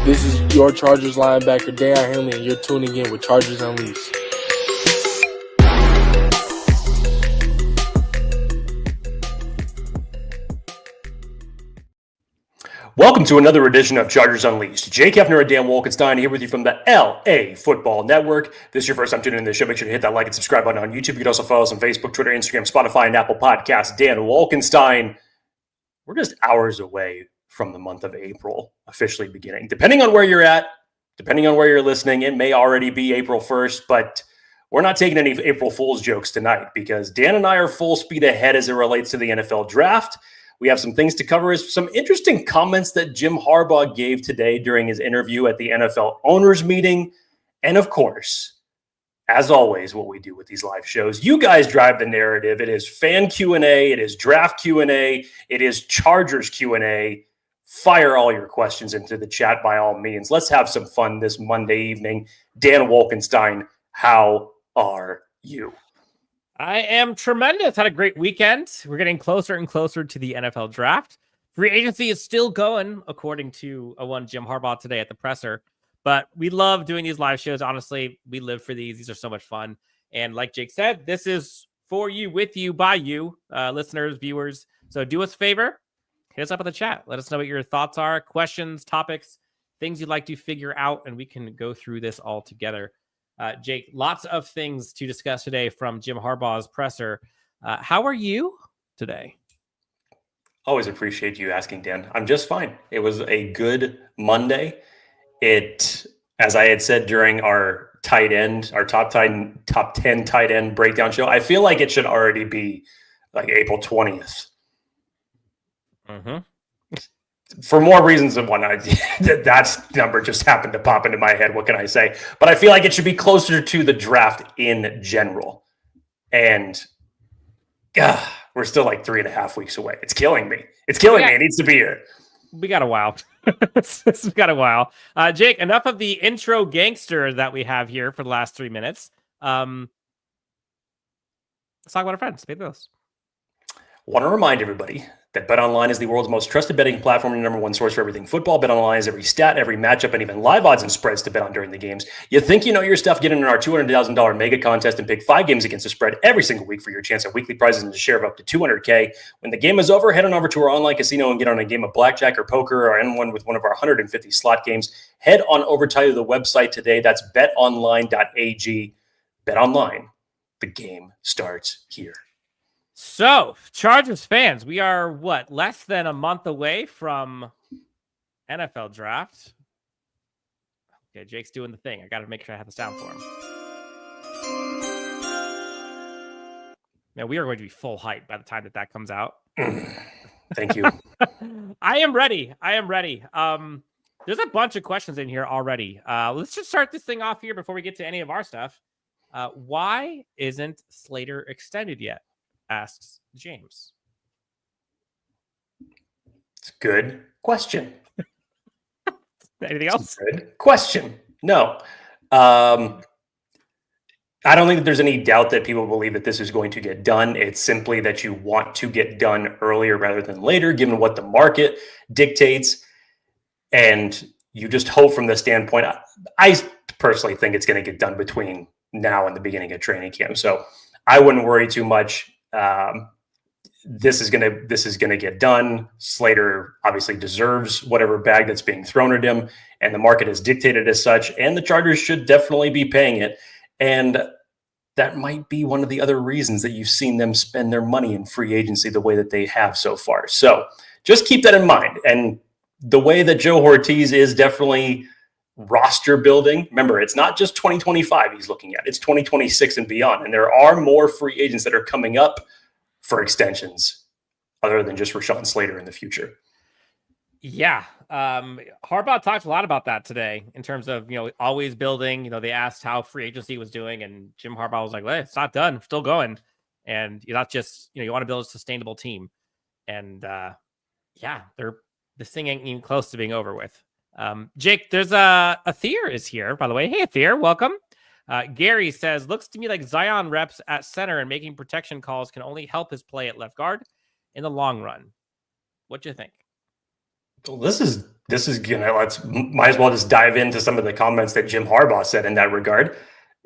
This is your Chargers linebacker, Deion Henley, and you're tuning in with Chargers Unleashed. Welcome to another edition of Chargers Unleashed. Jake Hefner and Dan Wolkenstein here with you from the LA Football Network. If this is your first time tuning in to the show, make sure to hit that like and subscribe button on YouTube. You can also follow us on Facebook, Twitter, Instagram, Spotify, and Apple Podcasts. Dan Wolkenstein. We're just hours away from the month of April officially beginning. Depending on where you're at, depending on where you're listening, it may already be April 1st, but we're not taking any April Fool's jokes tonight because Dan and I are full speed ahead as it relates to the NFL draft. We have some things to cover. Some interesting comments that Jim Harbaugh gave today during his interview at the NFL owners meeting. And of course, as always, what we do with these live shows, you guys drive the narrative. It is fan Q&A. It is draft Q&A. It is Chargers Q&A. Fire all your questions into the chat by all means. Let's have some fun this Monday evening. Dan Wolkenstein, how are you? I am tremendous. Had a great weekend. We're getting closer and closer to the NFL draft. Free agency is still going, according to one Jim Harbaugh today at the presser. But we love doing these live shows. Honestly, we live for these. These are so much fun. And like Jake said, this is for you, with you, by you, listeners, viewers. So do us a favor. Hit us up in the chat. Let us know what your thoughts are, questions, topics, things you'd like to figure out, and we can go through this all together. Jake, lots of things to discuss today from Jim Harbaugh's presser. How are you today? Always appreciate you asking, Dan. I'm just fine. It was a good Monday. As I had said during our top 10 tight end breakdown show, I feel like it should already be like April 20th. Mm-hmm. For more reasons than one, that number just happened to pop into my head. What can I say? But I feel like it should be closer to the draft in general. And we're still like 3.5 weeks away. It's killing me. It's killing me. It needs to be here. We got a while. We got a while. Jake, enough of the intro gangster that we have here for the last 3 minutes. Let's talk about our friends. Pay the bills. Want to remind everybody that BetOnline is the world's most trusted betting platform and number one source for everything football. BetOnline is every stat, every matchup, and even live odds and spreads to bet on during the games. You think you know your stuff? Get in our $200,000 mega contest and pick 5 games against the spread every single week for your chance at weekly prizes and a share of up to $200K. When the game is over, head on over to our online casino and get on a game of blackjack or poker or end one with one of our 150 slot games. Head on over to the website today. That's betonline.ag. BetOnline. The game starts here. So, Chargers fans, we are, less than a month away from NFL draft. Okay, Jake's doing the thing. I got to make sure I have the sound for him. Man, we are going to be full hype by the time that comes out. Thank you. I am ready. There's a bunch of questions in here already. Let's just start this thing off here before we get to any of our stuff. Why isn't Slater extended yet? Asks James. It's a good question. Anything else? Good question. No. I don't think that there's any doubt that people believe that this is going to get done. It's simply that you want to get done earlier rather than later, given what the market dictates. And you just hope from the standpoint, I personally think it's going to get done between now and the beginning of training camp. So I wouldn't worry too much. This is gonna get done. Slater obviously deserves whatever bag that's being thrown at him, and the market has dictated as such. And the Chargers should definitely be paying it. And that might be one of the other reasons that you've seen them spend their money in free agency the way that they have so far. So just keep that in mind. And the way that Joe Hortiz is definitely roster building. Remember, it's not just 2025 he's looking at. It's 2026 and beyond. And there are more free agents that are coming up for extensions other than just Rashawn Slater in the future. Yeah. Harbaugh talked a lot about that today in terms of, always building. They asked how free agency was doing, and Jim Harbaugh was like, well, it's not done. Still going. And you're not just, you want to build a sustainable team. And this thing ain't even close to being over with. Jake, there's a Athier is here, by the way. Hey, Athier, welcome. Gary says, looks to me like Zion reps at center and making protection calls can only help his play at left guard in the long run. What do you think? Well, this is might as well just dive into some of the comments that Jim Harbaugh said in that regard.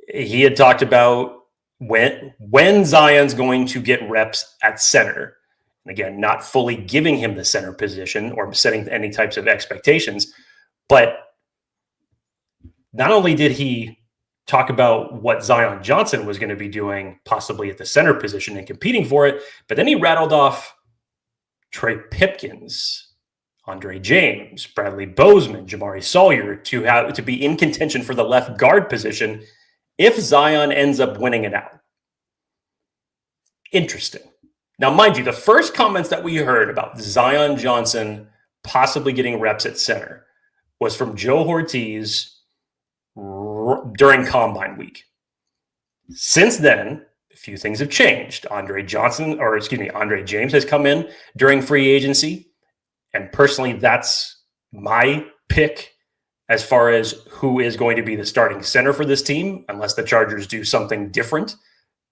He had talked about when Zion's going to get reps at center. And again, not fully giving him the center position or setting any types of expectations, but not only did he talk about what Zion Johnson was going to be doing possibly at the center position and competing for it, but then he rattled off Trey Pipkins, Andre James, Bradley Bozeman, Jamari Sawyer to be in contention for the left guard position if Zion ends up winning it out. Interesting. Now, mind you, the first comments that we heard about Zion Johnson possibly getting reps at center was from Joe Hortiz during Combine Week. Since then, a few things have changed. Andre James has come in during free agency. And personally, that's my pick as far as who is going to be the starting center for this team, unless the Chargers do something different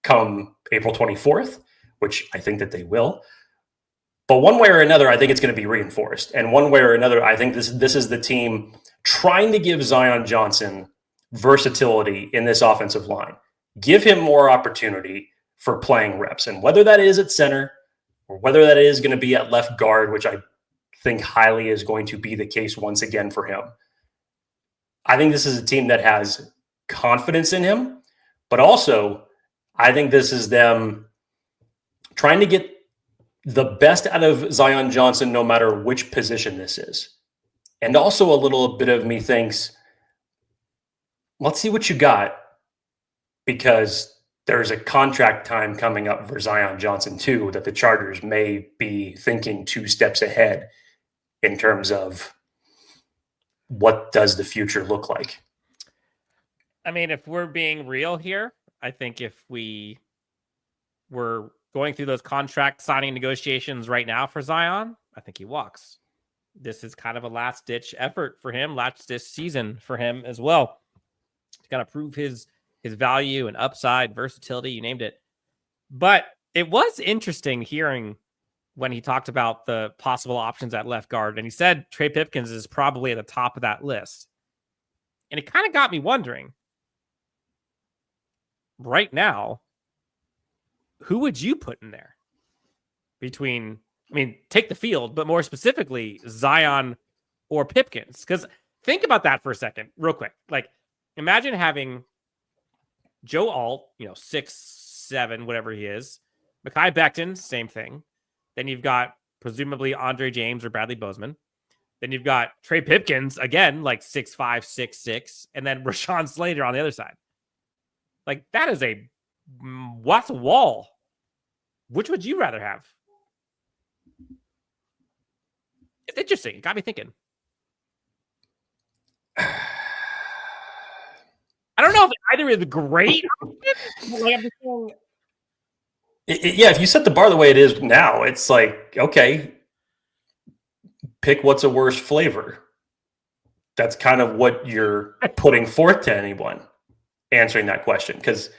come April 24th, which I think that they will. But one way or another, I think it's going to be reinforced. And one way or another, I think this is the team trying to give Zion Johnson versatility in this offensive line. Give him more opportunity for playing reps. And whether that is at center or whether that is going to be at left guard, which I think highly is going to be the case once again for him. I think this is a team that has confidence in him, but also I think this is them trying to get the best out of Zion Johnson no matter which position this is. And also a little bit of me thinks, let's see what you got, because there's a contract time coming up for Zion Johnson too that the Chargers may be thinking 2 steps ahead in terms of what does the future look like. I mean, if we're being real here, I think if we were going through those contract signing negotiations right now for Zion, I think he walks. This is kind of a last-ditch effort for him, last-ditch season for him as well. He's got to prove his value and upside, versatility, you named it. But it was interesting hearing when he talked about the possible options at left guard, and he said Trey Pipkins is probably at the top of that list. And it kind of got me wondering, right now, who would you put in there between, take the field, but more specifically, Zion or Pipkins? Because think about that for a second, real quick. Like, imagine having Joe Alt, 6'7", whatever he is. Mekhi Becton, same thing. Then you've got presumably Andre James or Bradley Bozeman. Then you've got Trey Pipkins, again, like 6'5", 6'6", and then Rashawn Slater on the other side. Like, that is what's a wall. Which would you rather have? It's interesting. It got me thinking. I don't know if either is great. Yeah, if you set the bar the way it is now, it's like, okay, pick what's a worse flavor. That's kind of what you're putting forth to anyone answering that question. Because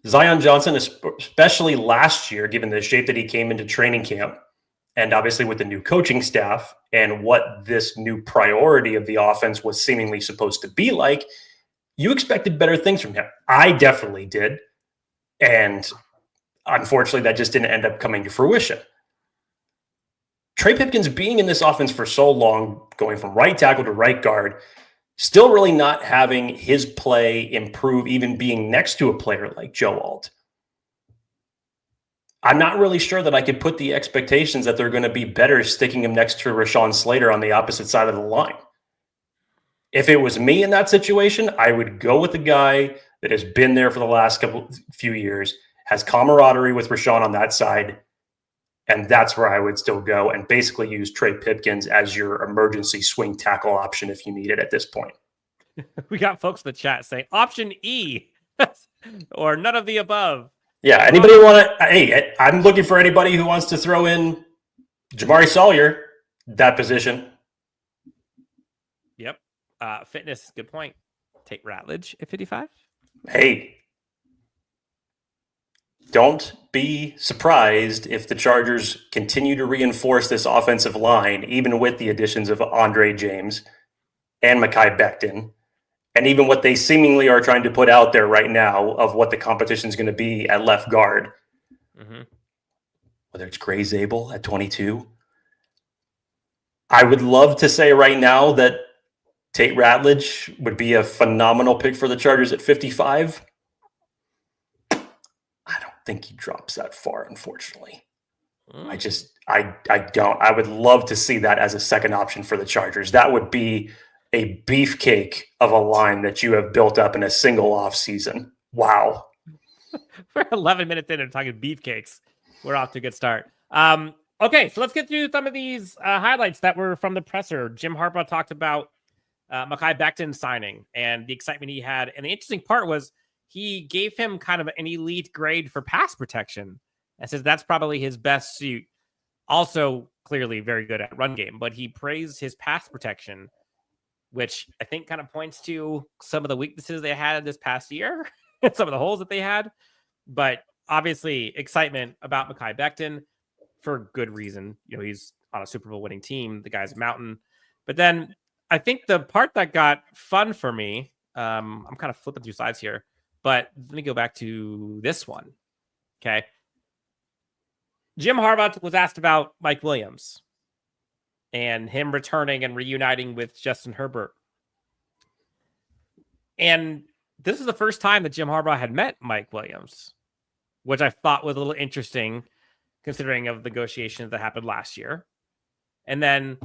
Zion Johnson, especially last year, given the shape that he came into training camp, and obviously with the new coaching staff and what this new priority of the offense was seemingly supposed to be like, you expected better things from him. I definitely did. And unfortunately, that just didn't end up coming to fruition. Trey Pipkins being in this offense for so long, going from right tackle to right guard, still really not having his play improve, even being next to a player like Joe Alt. I'm not really sure that I could put the expectations that they're going to be better sticking him next to Rashawn Slater on the opposite side of the line. If it was me in that situation, I would go with the guy that has been there for the last few years, has camaraderie with Rashawn on that side, and that's where I would still go and basically use Trey Pipkins as your emergency swing tackle option if you need it at this point. We got folks in the chat saying option E or none of the above. Yeah, anybody want to? Hey, I'm looking for anybody who wants to throw in Jamari Sawyer, that position. Yep. Fitness, good point. Take Ratledge at 55. Hey, don't be surprised if the Chargers continue to reinforce this offensive line, even with the additions of Andre James and Mekhi Becton, and even what they seemingly are trying to put out there right now of what the competition is going to be at left guard. Mm-hmm. Whether it's Gray Zabel at 22. I would love to say right now that Tate Ratledge would be a phenomenal pick for the Chargers at 55. I don't think he drops that far, unfortunately. I don't. I would love to see that as a second option for the Chargers. That would be a beefcake of a line that you have built up in a single off season. Wow. We're 11 minutes in and talking beefcakes. We're off to a good start. Okay, so let's get through some of these highlights that were from the presser. Jim Harbaugh talked about Mekhi Becton signing and the excitement he had. And the interesting part was he gave him kind of an elite grade for pass protection and says that's probably his best suit. Also, clearly very good at run game, but he praised his pass protection, which I think kind of points to some of the weaknesses they had this past year, some of the holes that they had. But obviously, excitement about Mekhi Becton for good reason. You know, he's on a Super Bowl winning team. The guy's a mountain. But then I think the part that got fun for me, I'm kind of flipping through slides here, but let me go back to this one. Okay. Jim Harbaugh was asked about Mike Williams and him returning and reuniting with Justin Herbert. And this is the first time that Jim Harbaugh had met Mike Williams, which I thought was a little interesting considering of the negotiations that happened last year. And then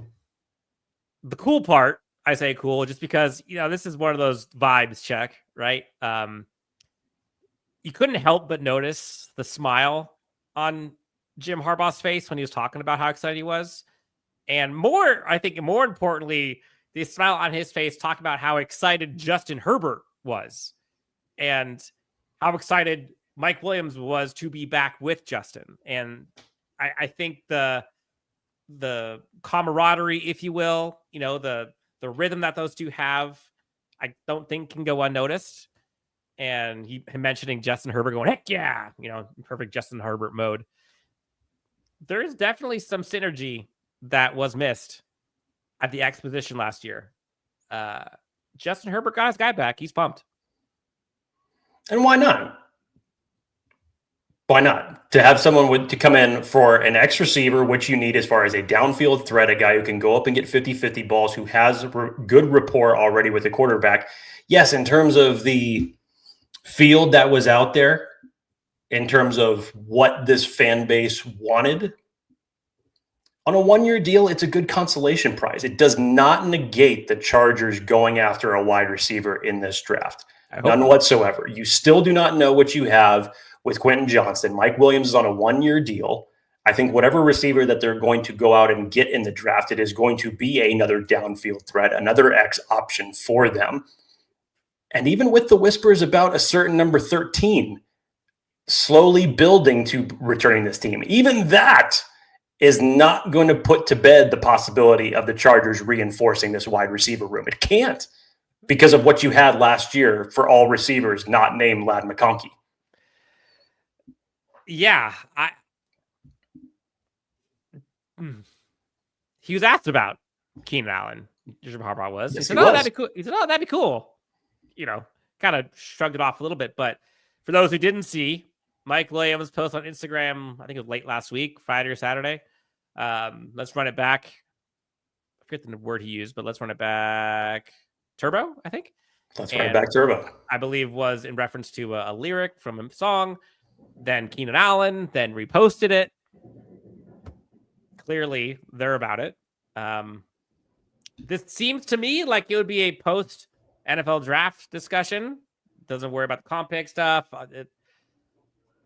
the cool part, I say cool, just because, you know, this is one of those vibes check, right? You couldn't help but notice the smile on Jim Harbaugh's face when he was talking about how excited he was. And I think more importantly, the smile on his face talking about how excited Justin Herbert was and how excited Mike Williams was to be back with Justin. And I think the camaraderie, if you will, you know, the rhythm that those two have, I don't think can go unnoticed. And him mentioning Justin Herbert going, heck yeah, you know, perfect Justin Herbert mode. There is definitely some synergy that was missed at the exposition last year. Justin Herbert got his guy back. He's pumped. And why not? Why not? To have someone to come in for an X receiver, which you need as far as a downfield threat, a guy who can go up and get 50-50 balls, who has good rapport already with the quarterback. Yes, in terms of the field that was out there, in terms of what this fan base wanted, on a one-year deal, it's a good consolation prize. It does not negate the Chargers going after a wide receiver in this draft. None whatsoever. You still do not know what you have with Quentin Johnston. Mike Williams is on a one-year deal. I think whatever receiver that they're going to go out and get in the draft, it is going to be another downfield threat, another X option for them. And even with the whispers about a certain number 13 slowly building to returning this team, even that is not going to put to bed the possibility of the Chargers reinforcing this wide receiver room. It can't, because of what you had last year for all receivers not named Ladd McConkey. Yeah. He was asked about Keenan Allen. Jim Harbaugh was. Yes, he said, that'd be cool. He said, oh, that'd be cool. You know, kind of shrugged it off a little bit. But for those who didn't see, Mike Williams posted on Instagram, I think it was late last week, Friday or Saturday. Let's run it back. I forget the word he used, but let's run it back. Turbo, I think. Let's run it back Turbo. I believe was in reference to a lyric from a song. Then Keenan Allen then reposted it. Clearly, they're about it. This seems to me like it would be a post NFL draft discussion. Doesn't worry about the comp pick stuff.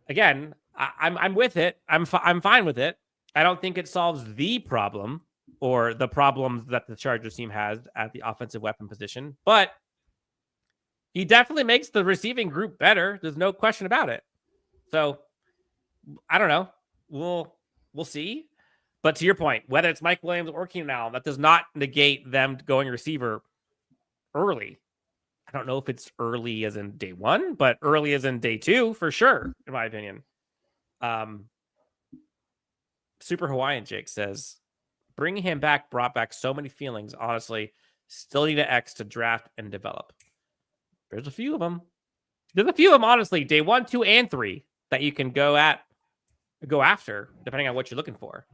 Again, I'm with it. I'm fine with it. I don't think it solves the problem or the problems that the Chargers team has at the offensive weapon position, but he definitely makes the receiving group better. There's no question about it. So I don't know. We'll see. But to your point, whether it's Mike Williams or Keenan Allen, that does not negate them going receiver early. I don't know if it's early as in day one, but early as in day two for sure, in my opinion. Super Hawaiian Jake says, bringing him back brought back so many feelings. Honestly, still need an X to draft and develop. There's a few of them. Honestly, day 1, 2, and 3 that you can go after, depending on what you're looking for.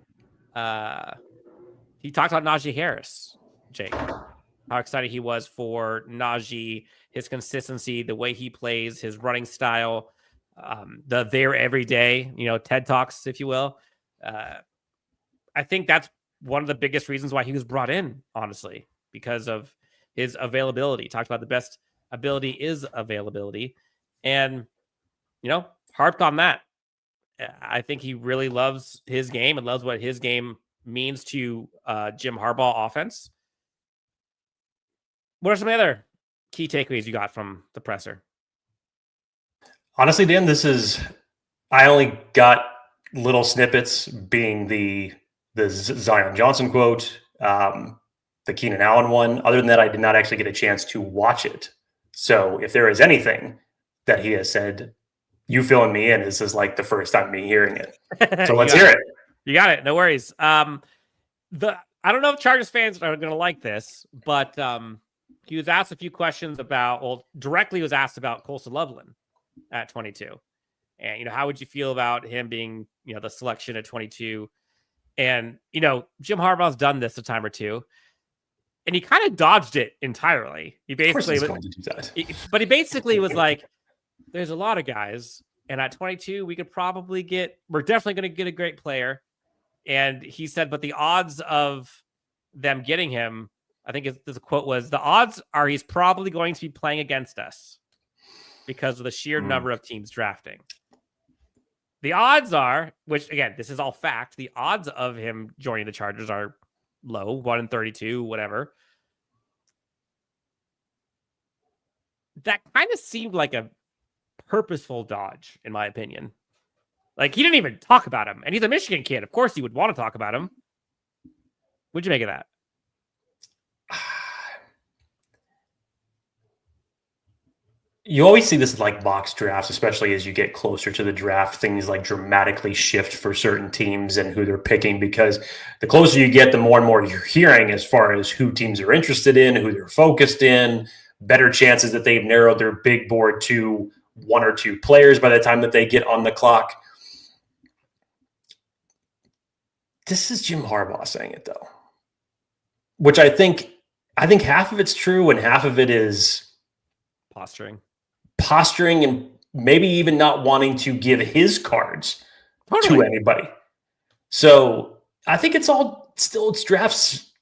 He talked about Najee Harris, Jake. How excited he was for Najee, his consistency, the way he plays, his running style, the there every day, TED Talks, if you will. I think that's one of the biggest reasons why he was brought in, honestly, because of his availability. He talked about the best ability is availability. And, harped on that. I think he really loves his game and loves what his game means to Jim Harbaugh offense. What are some other key takeaways you got from the presser? Honestly, Dan, I only got little snippets, being the Zion Johnson quote, the Keenan Allen one. Other than that, I did not actually get a chance to watch it. So if there is anything that he has said, you filling me in, this is like the first time me hearing it. So let's hear it. You got it. No worries. I don't know if Chargers fans are going to like this, but he was asked a few questions directly was asked about Colson Loveland at 22. And, how would you feel about him being, the selection at 22? And, Jim Harbaugh's done this a time or two, and he kind of dodged it entirely. He basically going to do that. But he basically was like, there's a lot of guys, and at 22, we're definitely going to get a great player. And he said, but the odds of them getting him, I think the quote was, the odds are he's probably going to be playing against us because of the sheer number of teams drafting. The odds are, which again, this is all fact, the odds of him joining the Chargers are low, 1 in 32, whatever. That kind of seemed like a purposeful dodge, in my opinion. Like, he didn't even talk about him, and he's a Michigan kid. Of course he would want to talk about him. What'd you make of that? You always see this in like box drafts, especially as you get closer to the draft. Things like dramatically shift for certain teams and who they're picking, because the closer you get, the more and more you're hearing as far as who teams are interested in, who they're focused in, better chances that they've narrowed their big board to 1 or 2 players by the time that they get on the clock. This is Jim Harbaugh saying it, though, which I think half of it's true and half of it is posturing and maybe even not wanting to give his cards to anybody. So I think it's draft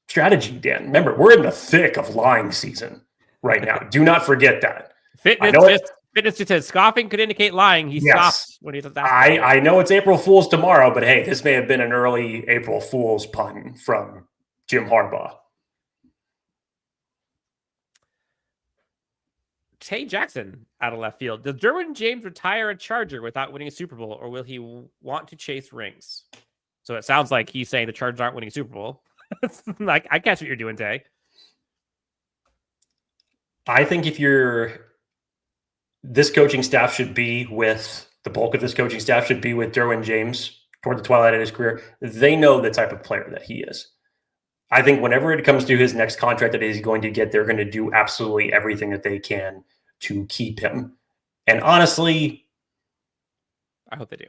strategy, Dan. Remember, we're in the thick of lying season right now. Do not forget that. Fitness just says scoffing could indicate lying. He stops when he does that. I know it's April Fool's tomorrow, but hey, this may have been an early April Fool's pun from Jim Harbaugh. Tay Jackson out of left field. Does Derwin James retire a Charger without winning a Super Bowl, or will he want to chase rings? So it sounds like he's saying the Chargers aren't winning a Super Bowl. Like, I catch what you're doing, Tay. I think this coaching staff should be with the bulk of this coaching staff should be with Derwin James toward the twilight of his career. They know the type of player that he is. I think whenever it comes to his next contract that he's going to get, they're going to do absolutely everything that they can to keep him. And honestly, I hope they do.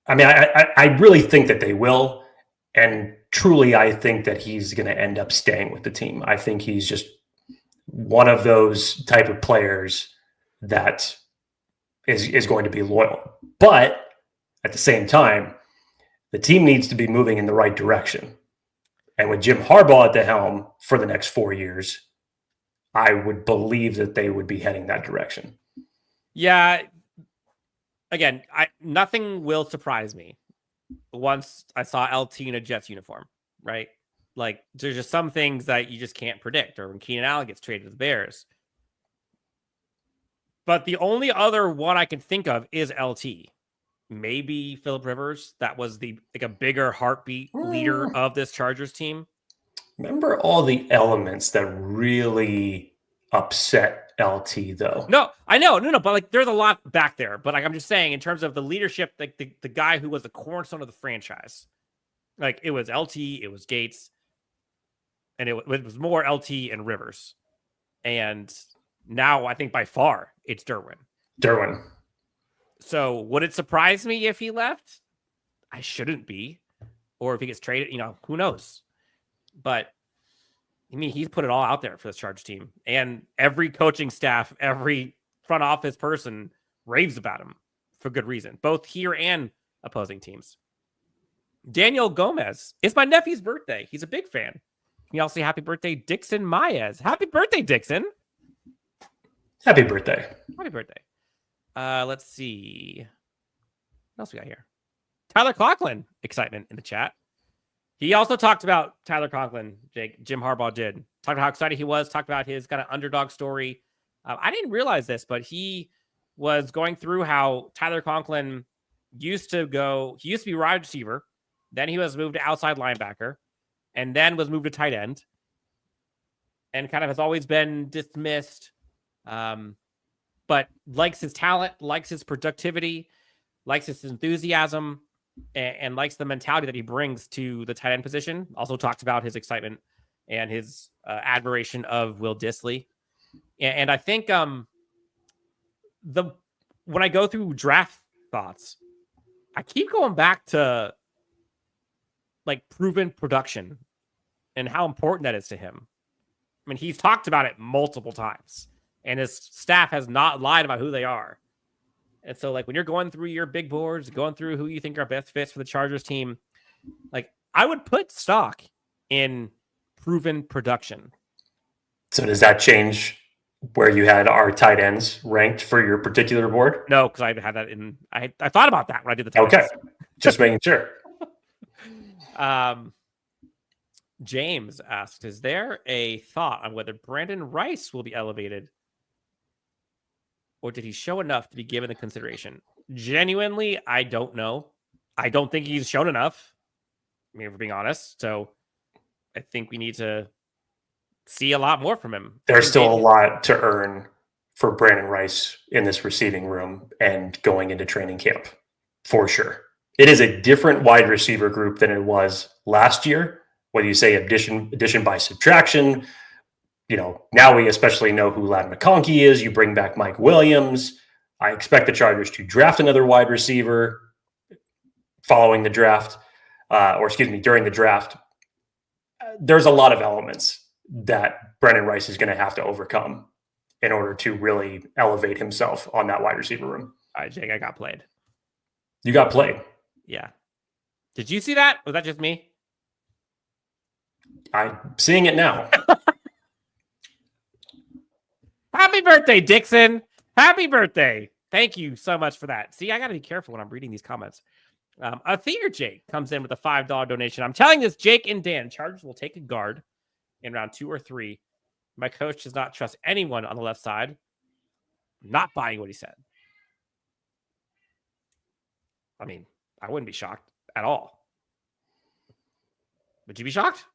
I mean, I really think that they will. And truly, I think that he's going to end up staying with the team. I think he's just one of those type of players that is going to be loyal. But at the same time, the team needs to be moving in the right direction. And with Jim Harbaugh at the helm for the next 4 years, I would believe that they would be heading that direction. Yeah. Again, nothing will surprise me once I saw LT in a Jets uniform, right? Like, there's just some things that you just can't predict, or when Keenan Allen gets traded to the Bears. But the only other one I can think of is LT. Maybe Phillip Rivers. That was a bigger heartbeat leader of this Chargers team. Remember all the elements that really upset LT though. No, I know. No, but like there's a lot back there. But like I'm just saying, in terms of the leadership, like the guy who was the cornerstone of the franchise, like it was LT, it was Gates, and it was more LT and Rivers. And now I think by far it's Derwin. So would it surprise me if he left? I shouldn't be. Or if he gets traded, who knows? But I mean, he's put it all out there for this Charge team. And every coaching staff, every front office person raves about him for good reason, both here and opposing teams. Daniel Gomez, it's my nephew's birthday. He's a big fan. Can you all say happy birthday, Dixon Maez? Happy birthday, Dixon. Happy birthday. Happy birthday. Let's see. What else we got here? Tyler Conklin, excitement in the chat. He also talked about Tyler Conklin, Jake. Jim Harbaugh did. Talked about how excited he was, talked about his kind of underdog story. I didn't realize this, but he was going through how Tyler Conklin used to be wide receiver. Then he was moved to outside linebacker and then was moved to tight end and kind of has always been dismissed. But likes his talent, likes his productivity, likes his enthusiasm, and likes the mentality that he brings to the tight end position. Also talked about his excitement and his admiration of Will Dissly. And I think when I go through draft thoughts, I keep going back to like proven production and how important that is to him. I mean, he's talked about it multiple times, and his staff has not lied about who they are. And so, like, when you're going through your big boards, going through who you think are best fits for the Chargers team, like, I would put stock in proven production. So does that change where you had our tight ends ranked for your particular board? No, because I had that in. I thought about that when I did the tight ends. Just making sure. James asked, is there a thought on whether Brandon Rice will be elevated? Or did he show enough to be given the consideration? Genuinely, I don't know. I don't think he's shown enough. I mean, if we're being honest. So I think we need to see a lot more from him. There's still a lot to earn for Brandon Rice in this receiving room and going into training camp, for sure. It is a different wide receiver group than it was last year. Whether you say addition by subtraction, now we especially know who Ladd McConkey is. You bring back Mike Williams. I expect the Chargers to draft another wide receiver during the draft. There's a lot of elements that Brandon Rice is going to have to overcome in order to really elevate himself on that wide receiver room. All right, Jake, I got played. You got played. Yeah. Did you see that? Was that just me? I'm seeing it now. Happy birthday, Dixon. Happy birthday. Thank you so much for that. See, I got to be careful when I'm reading these comments. A Theater Jake comes in with a $5 donation. I'm telling this, Jake and Dan, Chargers will take a guard in round 2 or 3. My coach does not trust anyone on the left side. I'm not buying what he said. I mean, I wouldn't be shocked at all. Would you be shocked?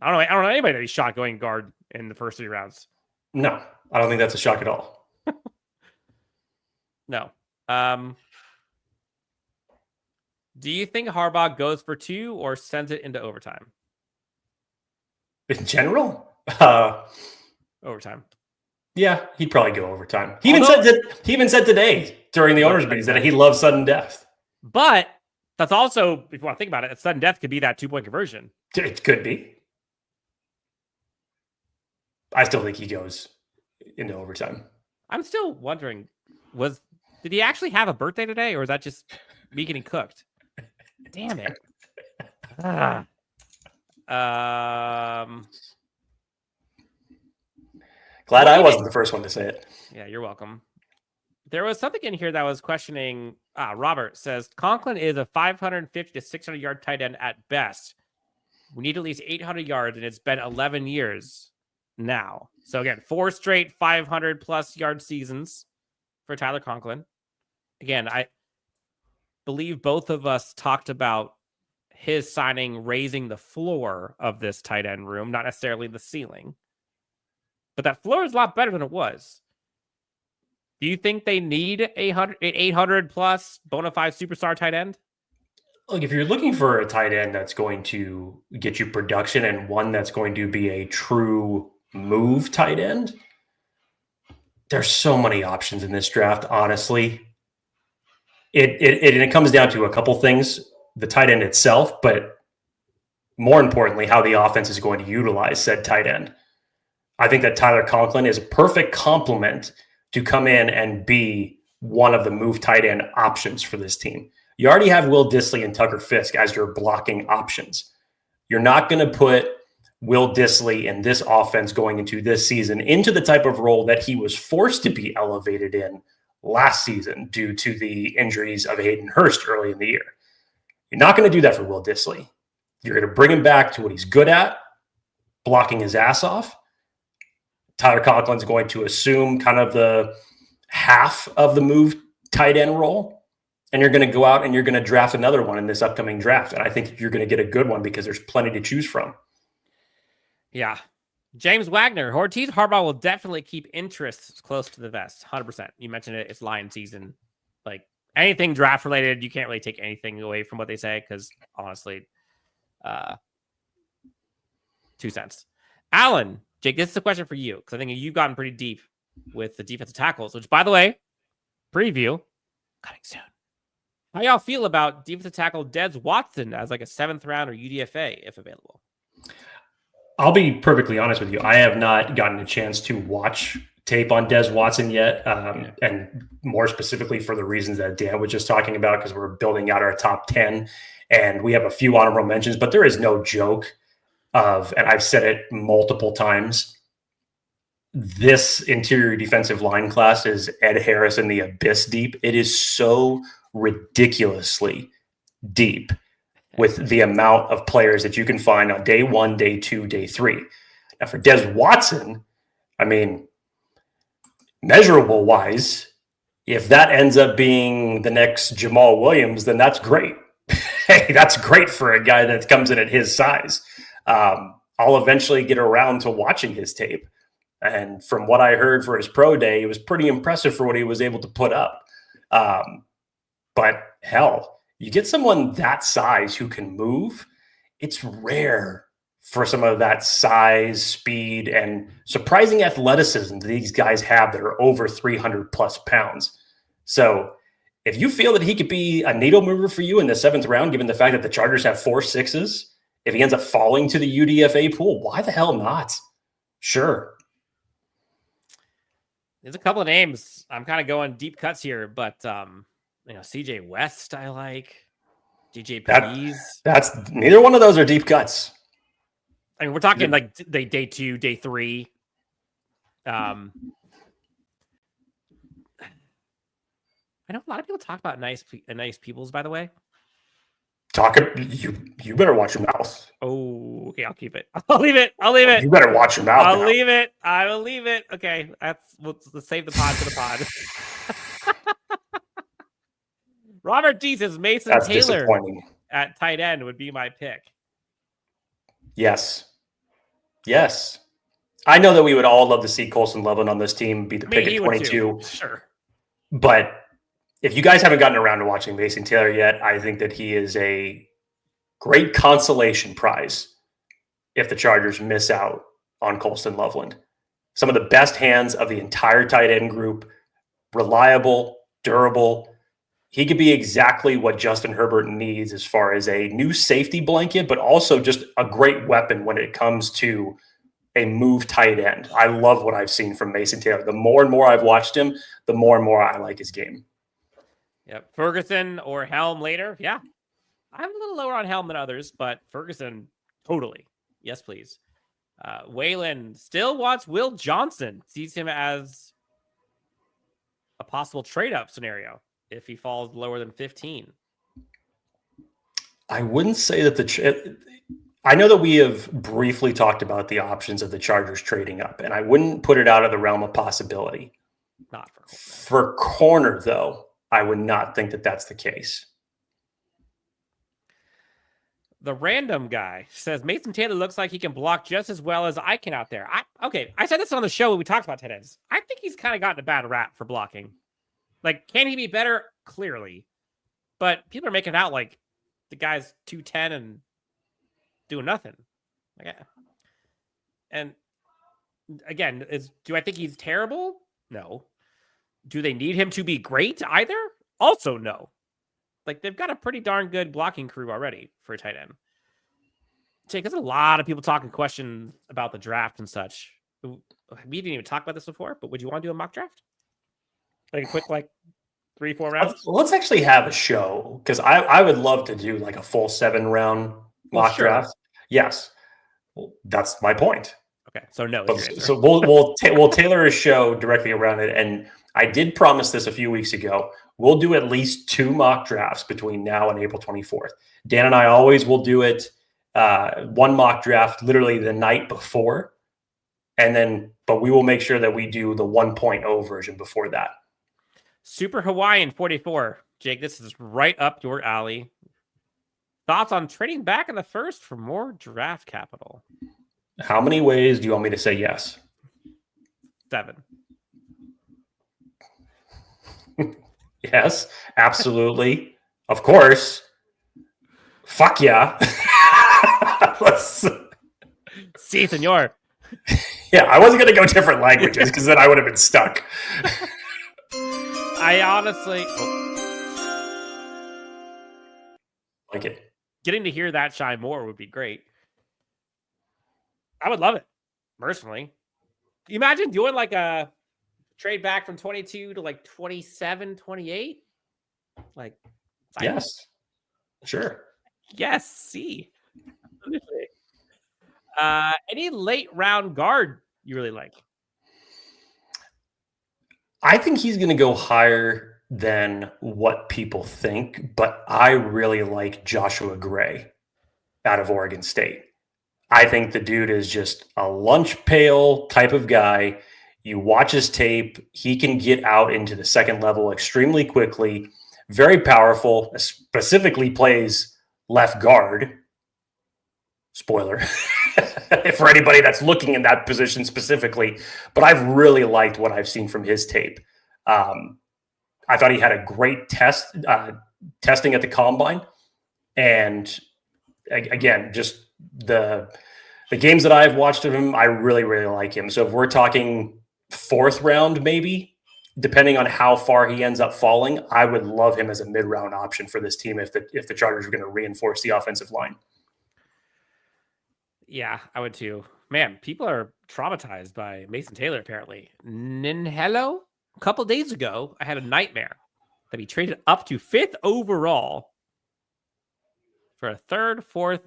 I don't know anybody that be shocked going guard in the first 3 rounds. No, I don't think that's a shock at all. No. Do you think Harbaugh goes for 2 or sends it into overtime? In general? Overtime. Yeah, he'd probably go overtime. He even said today during the owners' meetings that he loves sudden death. But that's also, if you want to think about it, sudden death could be that 2-point conversion. It could be. I still think he goes into overtime. I'm still wondering, did he actually have a birthday today, or is that just me getting cooked? Damn it. Glad I wasn't the first one to say it. Yeah, you're welcome. There was something in here that was questioning. Robert says Conklin is a 550 to 600 yard tight end at best. We need at least 800 yards, and it's been 11 years now. So again, 4 straight 500 plus yard seasons for Tyler Conklin. Again, I believe both of us talked about his signing raising the floor of this tight end room, not necessarily the ceiling. But that floor is a lot better than it was. Do you think they need 800 plus bona fide superstar tight end? Look, if you're looking for a tight end that's going to get you production and one that's going to be a true move tight end, there's so many options in this draft, honestly. It comes down to a couple things, the tight end itself, but more importantly, how the offense is going to utilize said tight end. I think that Tyler Conklin is a perfect complement to come in and be one of the move tight end options for this team. You already have Will Dissly and Tucker Fisk as your blocking options. You're not going to put Will Dissly in this offense going into this season into the type of role that he was forced to be elevated in last season due to the injuries of Hayden Hurst early in the year. You're not going to do that for Will Dissly. You're going to bring him back to what he's good at, blocking his ass off. Tyler Conklin's going to assume kind of the half of the move tight end role. And you're going to go out and you're going to draft another one in this upcoming draft. And I think you're going to get a good one because there's plenty to choose from. Yeah. James Wagner, Hortiz Harbaugh will definitely keep interests close to the vest. 100%. You mentioned it. It's Lion season. Like anything draft related, you can't really take anything away from what they say because honestly, 2 cents. Alan, Jake, this is a question for you because I think you've gotten pretty deep with the defensive tackles, which, by the way, preview coming soon. How y'all feel about defensive tackle Des Watson as like a 7th round or UDFA if available? I'll be perfectly honest with you. I have not gotten a chance to watch tape on Des Watson yet, and more specifically for the reasons that Dan was just talking about, because we're building out our top 10, and we have a few honorable mentions, but there is no joke of, and I've said it multiple times, this interior defensive line class is Ed Harris in the abyss deep. It is so ridiculously deep with the amount of players that you can find on day 1, day 2, day 3. Now for Des Watson, I mean, measurable wise, if that ends up being the next Jamal Williams, then that's great. Hey, that's great for a guy that comes in at his size. I'll eventually get around to watching his tape. And from what I heard for his pro day, it was pretty impressive for what he was able to put up. But hell, you get someone that size who can move, it's rare for some of that size, speed, and surprising athleticism that these guys have that are over 300 plus pounds. So if you feel that he could be a needle mover for you in the 7th round, given the fact that the Chargers have 4 6s, if he ends up falling to the UDFA pool, why the hell not? Sure. There's a couple of names. I'm kind of going deep cuts here, but CJ West, I like. DJ Pease. That's neither one of those are deep cuts. I mean, we're talking like day 2, day 3. I know a lot of people talk about nice peoples, by the way. You better watch your mouth. Oh, okay. I'll keep it. I'll leave it. You better watch your mouth. I will leave it. Okay. Let's save the pod for the pod. Robert D says Mason Taylor at tight end would be my pick. Yes. I know that we would all love to see Colson Loveland on this team be the pick at 22. Sure. But if you guys haven't gotten around to watching Mason Taylor yet, I think that he is a great consolation prize if the Chargers miss out on Colson Loveland. Some of the best hands of the entire tight end group, reliable, durable. He could be exactly what Justin Herbert needs as far as a new safety blanket, but also just a great weapon when it comes to a move tight end. I love what I've seen from Mason Taylor. The more and more I've watched him, the more and more I like his game. Yep. Ferguson or Helm later. Yeah. I'm a little lower on Helm than others, but Ferguson, totally. Yes, please. Waylon still wants Will Johnson. Sees him as a possible trade-up scenario if he falls lower than 15. I wouldn't say that I know that we have briefly talked about the options of the Chargers trading up, and I wouldn't put it out of the realm of possibility. Not for corner, though. I would not think that that's the case. The random guy says Mason Taylor looks like he can block just as well as I can out there. okay, I said this on the show when we talked about tight ends. I think he's kind of gotten a bad rap for blocking. Like, can he be better? Clearly. But people are making it out like the guy's 210 and doing nothing. Like, and again, do I think he's terrible? No. Do they need him to be great either? Also, no. Like, they've got a pretty darn good blocking crew already for a tight end. Jake, there's a lot of people talking questions about the draft and such. We didn't even talk about this before, but would you want to do a mock draft? Like a quick, 3-4 rounds? Let's actually have a show, because I would love to do like a full 7-round mock draft. Yes. Well, that's my point. Okay, so no. So we'll tailor a show directly around it. And I did promise this a few weeks ago. We'll do at least 2 mock drafts between now and April 24th. Dan and I always will do it. 1 mock draft literally the night before, but we will make sure that we do the 1.0 version before that. Super Hawaiian 44. Jake, this is right up your alley. Thoughts on trading back in the first for more draft capital? How many ways do you want me to say yes? 7. Yes, absolutely. Of course. Fuck yeah. Let's Si, senor. Yeah, I wasn't going to go different languages because then I would have been stuck. I honestly like it. Getting to hear that shine more would be great. I would love it, personally. Imagine doing like a trade back from 22 to 27, 28. Yes. Sure. Yes, see. Any late round guard you really like? I think he's going to go higher than what people think, but I really like Joshua Gray out of Oregon State. I think the dude is just a lunch pail type of guy. You watch his tape, he can get out into the second level extremely quickly, very powerful, specifically plays left guard. Spoiler for anybody that's looking in that position specifically, but I've really liked what I've seen from his tape. I thought he had a great testing at the combine, and again, just the games that I've watched of him, I really, really like him. So if we're talking 4th round, maybe, depending on how far he ends up falling, I would love him as a mid-round option for this team if the Chargers are going to reinforce the offensive line. Yeah, I would too. Man, people are traumatized by Mason Taylor, apparently. Hello? A couple days ago, I had a nightmare that he traded up to 5th overall for a 3rd, 4th,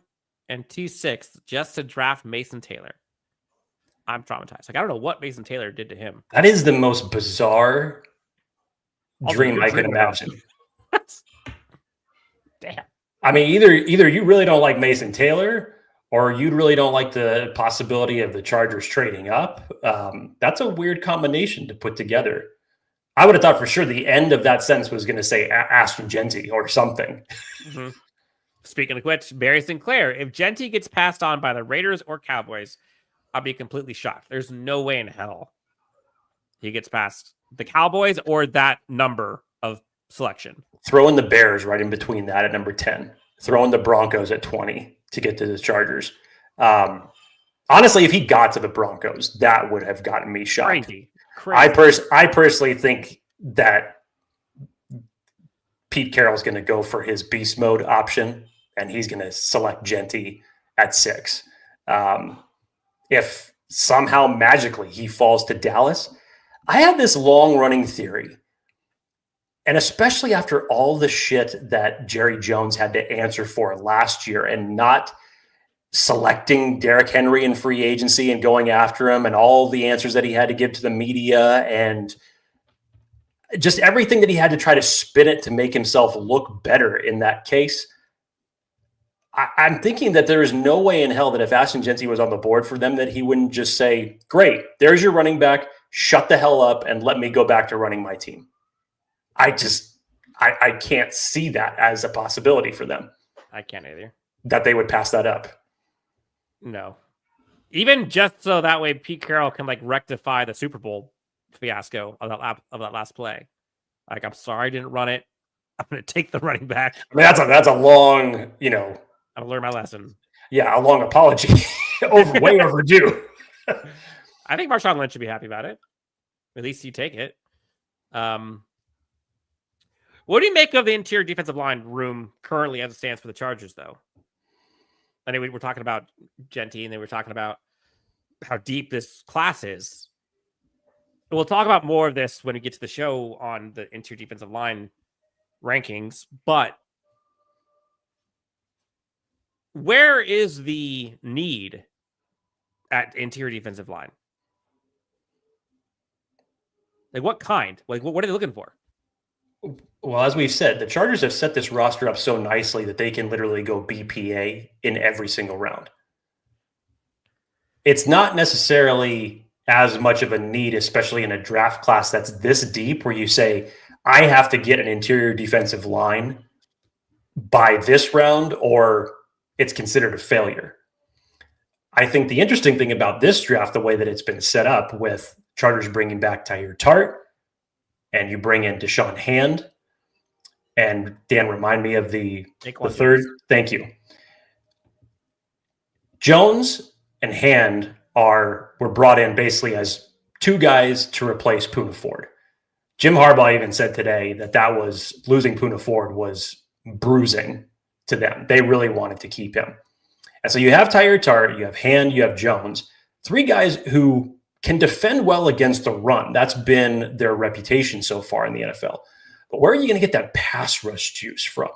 and 2 6th just to draft Mason Taylor. I'm traumatized. I don't know what Mason Taylor did to him. That is the most bizarre dream I could imagine. Damn. I mean, either you really don't like Mason Taylor, or you really don't like the possibility of the Chargers trading up. That's a weird combination to put together. I would have thought for sure the end of that sentence was going to say Ashton Genty or something. Mm-hmm. Speaking of which, Barry Sinclair, if Genty gets passed on by the Raiders or Cowboys, I'll be completely shocked. There's no way in hell he gets past the Cowboys or that number of selection. Throw in the Bears right in between that at number 10. Throw in the Broncos at 20 to get to the Chargers. Honestly, if he got to the Broncos, that would have gotten me shocked. Crazy. I personally think that Pete Carroll's going to go for his beast mode option, and he's going to select Genty at 6. If somehow magically he falls to Dallas, I have this long-running theory, and especially after all the shit that Jerry Jones had to answer for last year and not selecting Derrick Henry in free agency and going after him and all the answers that he had to give to the media and just everything that he had to try to spin it to make himself look better in that case. I'm thinking that there is no way in hell that if Ashton Genty was on the board for them, that he wouldn't just say, great, there's your running back, shut the hell up and let me go back to running my team. I can't see that as a possibility for them. I can't either. That they would pass that up. No. Even just so that way Pete Carroll can like rectify the Super Bowl fiasco of that last play. Like, I'm sorry I didn't run it. I'm going to take the running back. I mean, that's a long, I'm going to learn my lesson. Yeah, a long apology. Way overdue. I think Marshawn Lynch should be happy about it. At least you take it. What do you make of the interior defensive line room currently as it stands for the Chargers, though? I mean, we were talking about Genty, and then we were talking about how deep this class is. We'll talk about more of this when we get to the show on the interior defensive line rankings, but where is the need at interior defensive line? Like, what kind? Like, what are they looking for? Well, as we've said, the Chargers have set this roster up so nicely that they can literally go BPA in every single round. It's not necessarily as much of a need, especially in a draft class that's this deep, where you say, I have to get an interior defensive line by this round or it's considered a failure. I think the interesting thing about this draft, the way that it's been set up with Chargers bringing back Tyler Tart, and you bring in Deshaun Hand, and Dan, remind me of the third. Thank you. Jones and Hand were brought in basically as two guys to replace Poona Ford. Jim Harbaugh even said today that was losing Poona Ford was bruising to them. They really wanted to keep him. And so you have Tyler Tart, you have Hand, you have Jones, three guys who can defend well against the run. That's been their reputation so far in the NFL. But where are you going to get that pass rush juice from?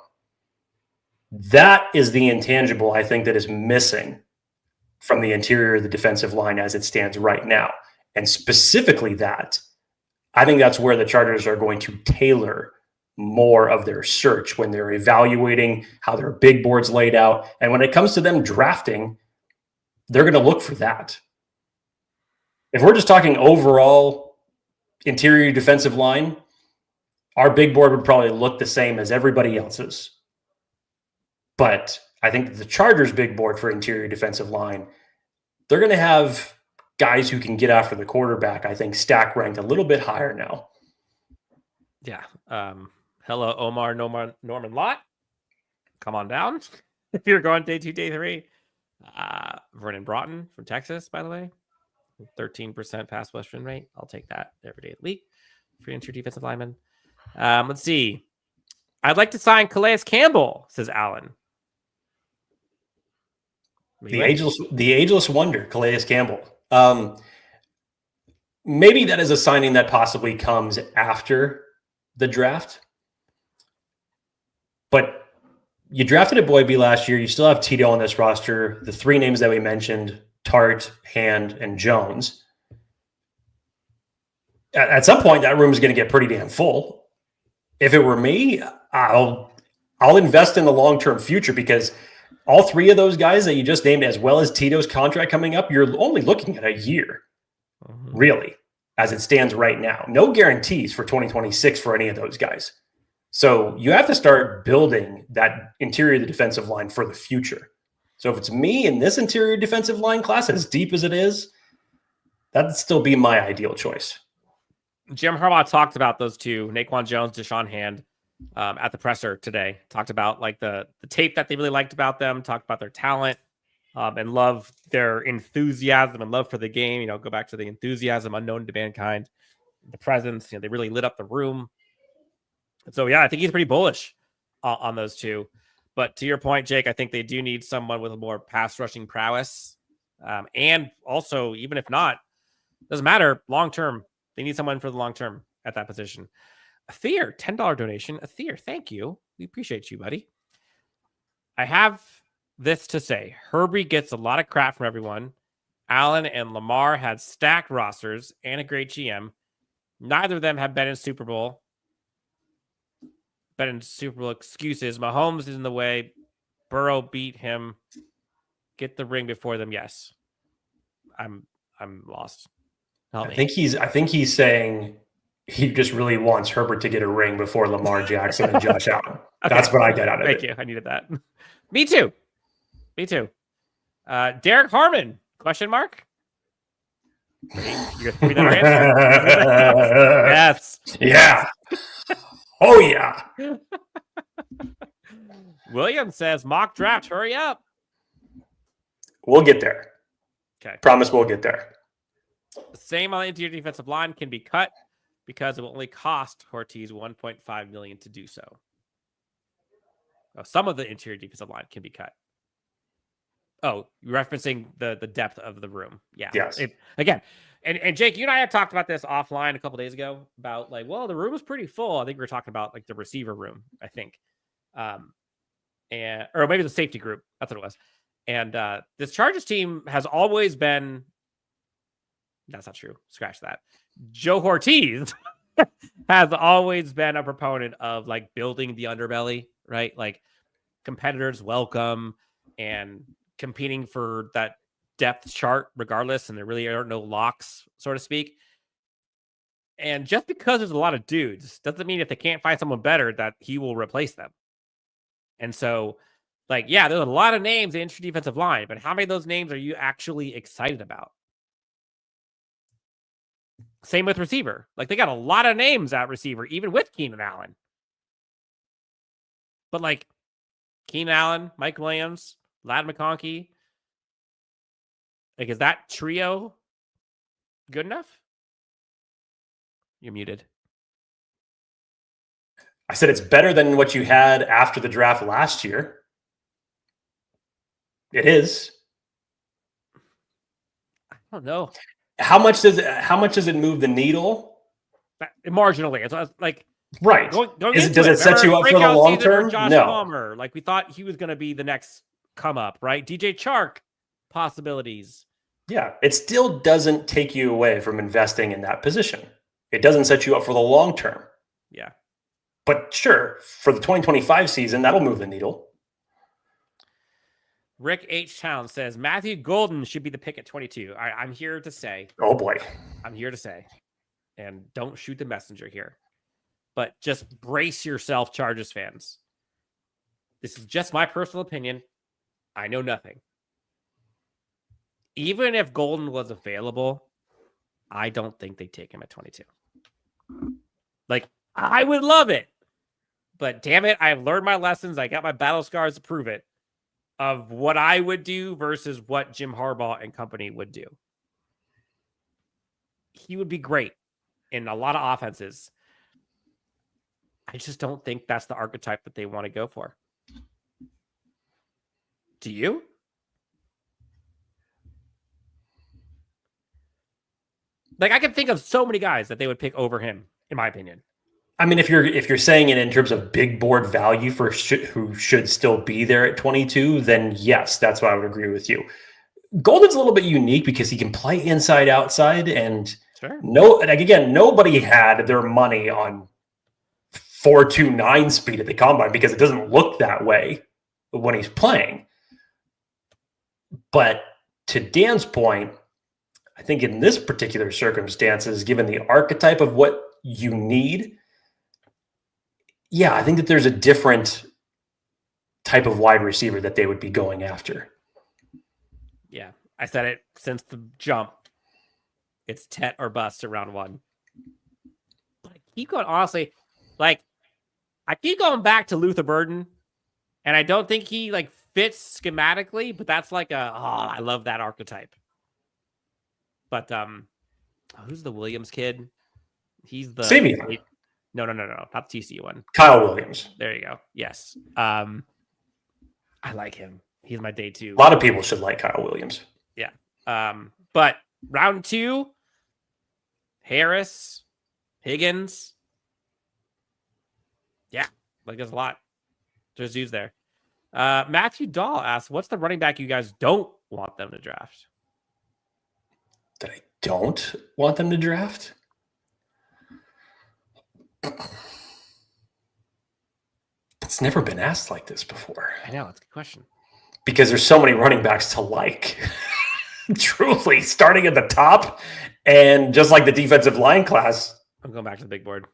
That is the intangible, I think, that is missing from the interior of the defensive line as it stands right now. And specifically that, I think that's where the Chargers are going to tailor more of their search when they're evaluating how their big board's laid out. And when it comes to them drafting, they're going to look for that. If we're just talking overall interior defensive line, our big board would probably look the same as everybody else's. But I think that the Chargers' big board for interior defensive line, they're going to have guys who can get after the quarterback, I think, stack ranked a little bit higher now. Yeah. Hello, Omar Norman Lott. Come on down. If you're going day 2, day 3. Vernon Broughton from Texas, by the way. 13% pass western rate. I'll take that every day of the week for interior defensive lineman. Let's see. I'd like to sign Calais Campbell, says Alan. The ageless wonder, Calais Campbell. Maybe that is a signing that possibly comes after the draft. But you drafted a Boy B last year. You still have Tito on this roster. The three names that we mentioned, Tart, Hand, and Jones. At some point, that room is going to get pretty damn full. If it were me, I'll invest in the long-term future, because all three of those guys that you just named, as well as Tito's contract coming up, you're only looking at a year, really, as it stands right now. No guarantees for 2026 for any of those guys. So you have to start building that interior of the defensive line for the future. So if it's me in this interior defensive line class, as deep as it is, that'd still be my ideal choice. Jim Harbaugh talked about those two, Naquan Jones, Deshaun Hand, at the presser today. Talked about like the tape that they really liked about them, talked about their talent, and love their enthusiasm and love for the game. Go back to the enthusiasm unknown to mankind, the presence. They really lit up the room. And so, yeah, I think he's pretty bullish on those two. But to your point, Jake, I think they do need someone with a more pass rushing prowess. And also, even if not, doesn't matter, long term, they need someone for the long term at that position. Athir, $10 donation. Athir, thank you. We appreciate you, buddy. I have this to say. Herbie gets a lot of crap from everyone. Allen and Lamar had stacked rosters and a great GM. Neither of them have been in Super Bowl. Excuses. Mahomes is in the way. Burrow beat him. Get the ring before them. Yes. I'm lost. I think he's saying he just really wants Herbert to get a ring before Lamar Jackson and Josh Allen. Okay. That's what I get out of it. Thank you. I needed that. Me too. Derek Harmon Question mark? You're three that are yes. Yeah. Oh, yeah. William says, mock draft, hurry up. We'll get there. Okay. Promise we'll get there. The same on the interior defensive line can be cut because it will only cost Hortiz $1.5 million to do so. Some of the interior defensive line can be cut. Oh, you're referencing the depth of the room. Yeah. Yes. Again, and Jake, you and I had talked about this offline a couple days ago about like, well, the room is pretty full. I think we were talking about like the receiver room, I think. Or maybe the safety group. That's what it was. And this Chargers team has always been, that's not true. Scratch that. Joe Hortiz has always been a proponent of like building the underbelly, right? Like competitors welcome and competing for that depth chart regardless. And there really are no locks, so to speak. And just because there's a lot of dudes doesn't mean if they can't find someone better that he will replace them. And so, like, yeah, there's a lot of names in interior defensive line, but how many of those names are you actually excited about? Same with receiver. Like, they got a lot of names at receiver, even with Keenan Allen. But, like, Keenan Allen, Mike Williams, Ladd McConkey, like, is that trio good enough? You're muted. I said it's better than what you had after the draft last year. It is. I don't know. How much does it move the needle? Marginally. It's like right. Does it set you up for the long term? Josh No. Palmer, like we thought he was going to be the next come up, right? DJ Chark possibilities. Yeah, it still doesn't take you away from investing in that position. It doesn't set you up for the long term. Yeah. But sure, for the 2025 season, that'll move the needle. Rick H. Town says Matthew Golden should be the pick at 22. I'm here to say. Oh, boy. I'm here to say. And don't shoot the messenger here. But just brace yourself, Chargers fans. This is just my personal opinion. I know nothing. Even if Golden was available, I don't think they take him at 22. Like, I would love it. But damn it, I've learned my lessons. I got my battle scars to prove it. Of what I would do versus what Jim Harbaugh and company would do. He would be great in a lot of offenses. I just don't think that's the archetype that they want to go for. Do you? Like, I can think of so many guys that they would pick over him, in my opinion. I mean, if you're saying it in terms of big board value for who should still be there at 22, then yes, that's what I would agree with you. Golden's a little bit unique because he can play inside, outside, and sure. Nobody had their money on 4.29 speed at the combine because it doesn't look that way when he's playing. But to Dan's point, I think in this particular circumstances, given the archetype of what you need, yeah, I think that there's a different type of wide receiver that they would be going after. Yeah, I said it since the jump. It's Tet or bust around one. But I keep going, honestly, like, I keep going back to Luther Burden, and I don't think he, like, fits schematically, but that's like I love that archetype. But, who's the Williams kid? He's the... Savion. No, not the TCU one. Kyle Williams. There you go. Yes. I like him. He's my day two. A lot of people should like Kyle Williams. Yeah. But round 2, Harris, Higgins. Yeah. Like, there's a lot. There's dudes there. Matthew Dahl asks, what's the running back you guys don't want them to draft? That I don't want them to draft? It's never been asked like this before. I know, it's a good question. Because there's so many running backs to like. Truly, starting at the top, and just like the defensive line class. I'm going back to the big board.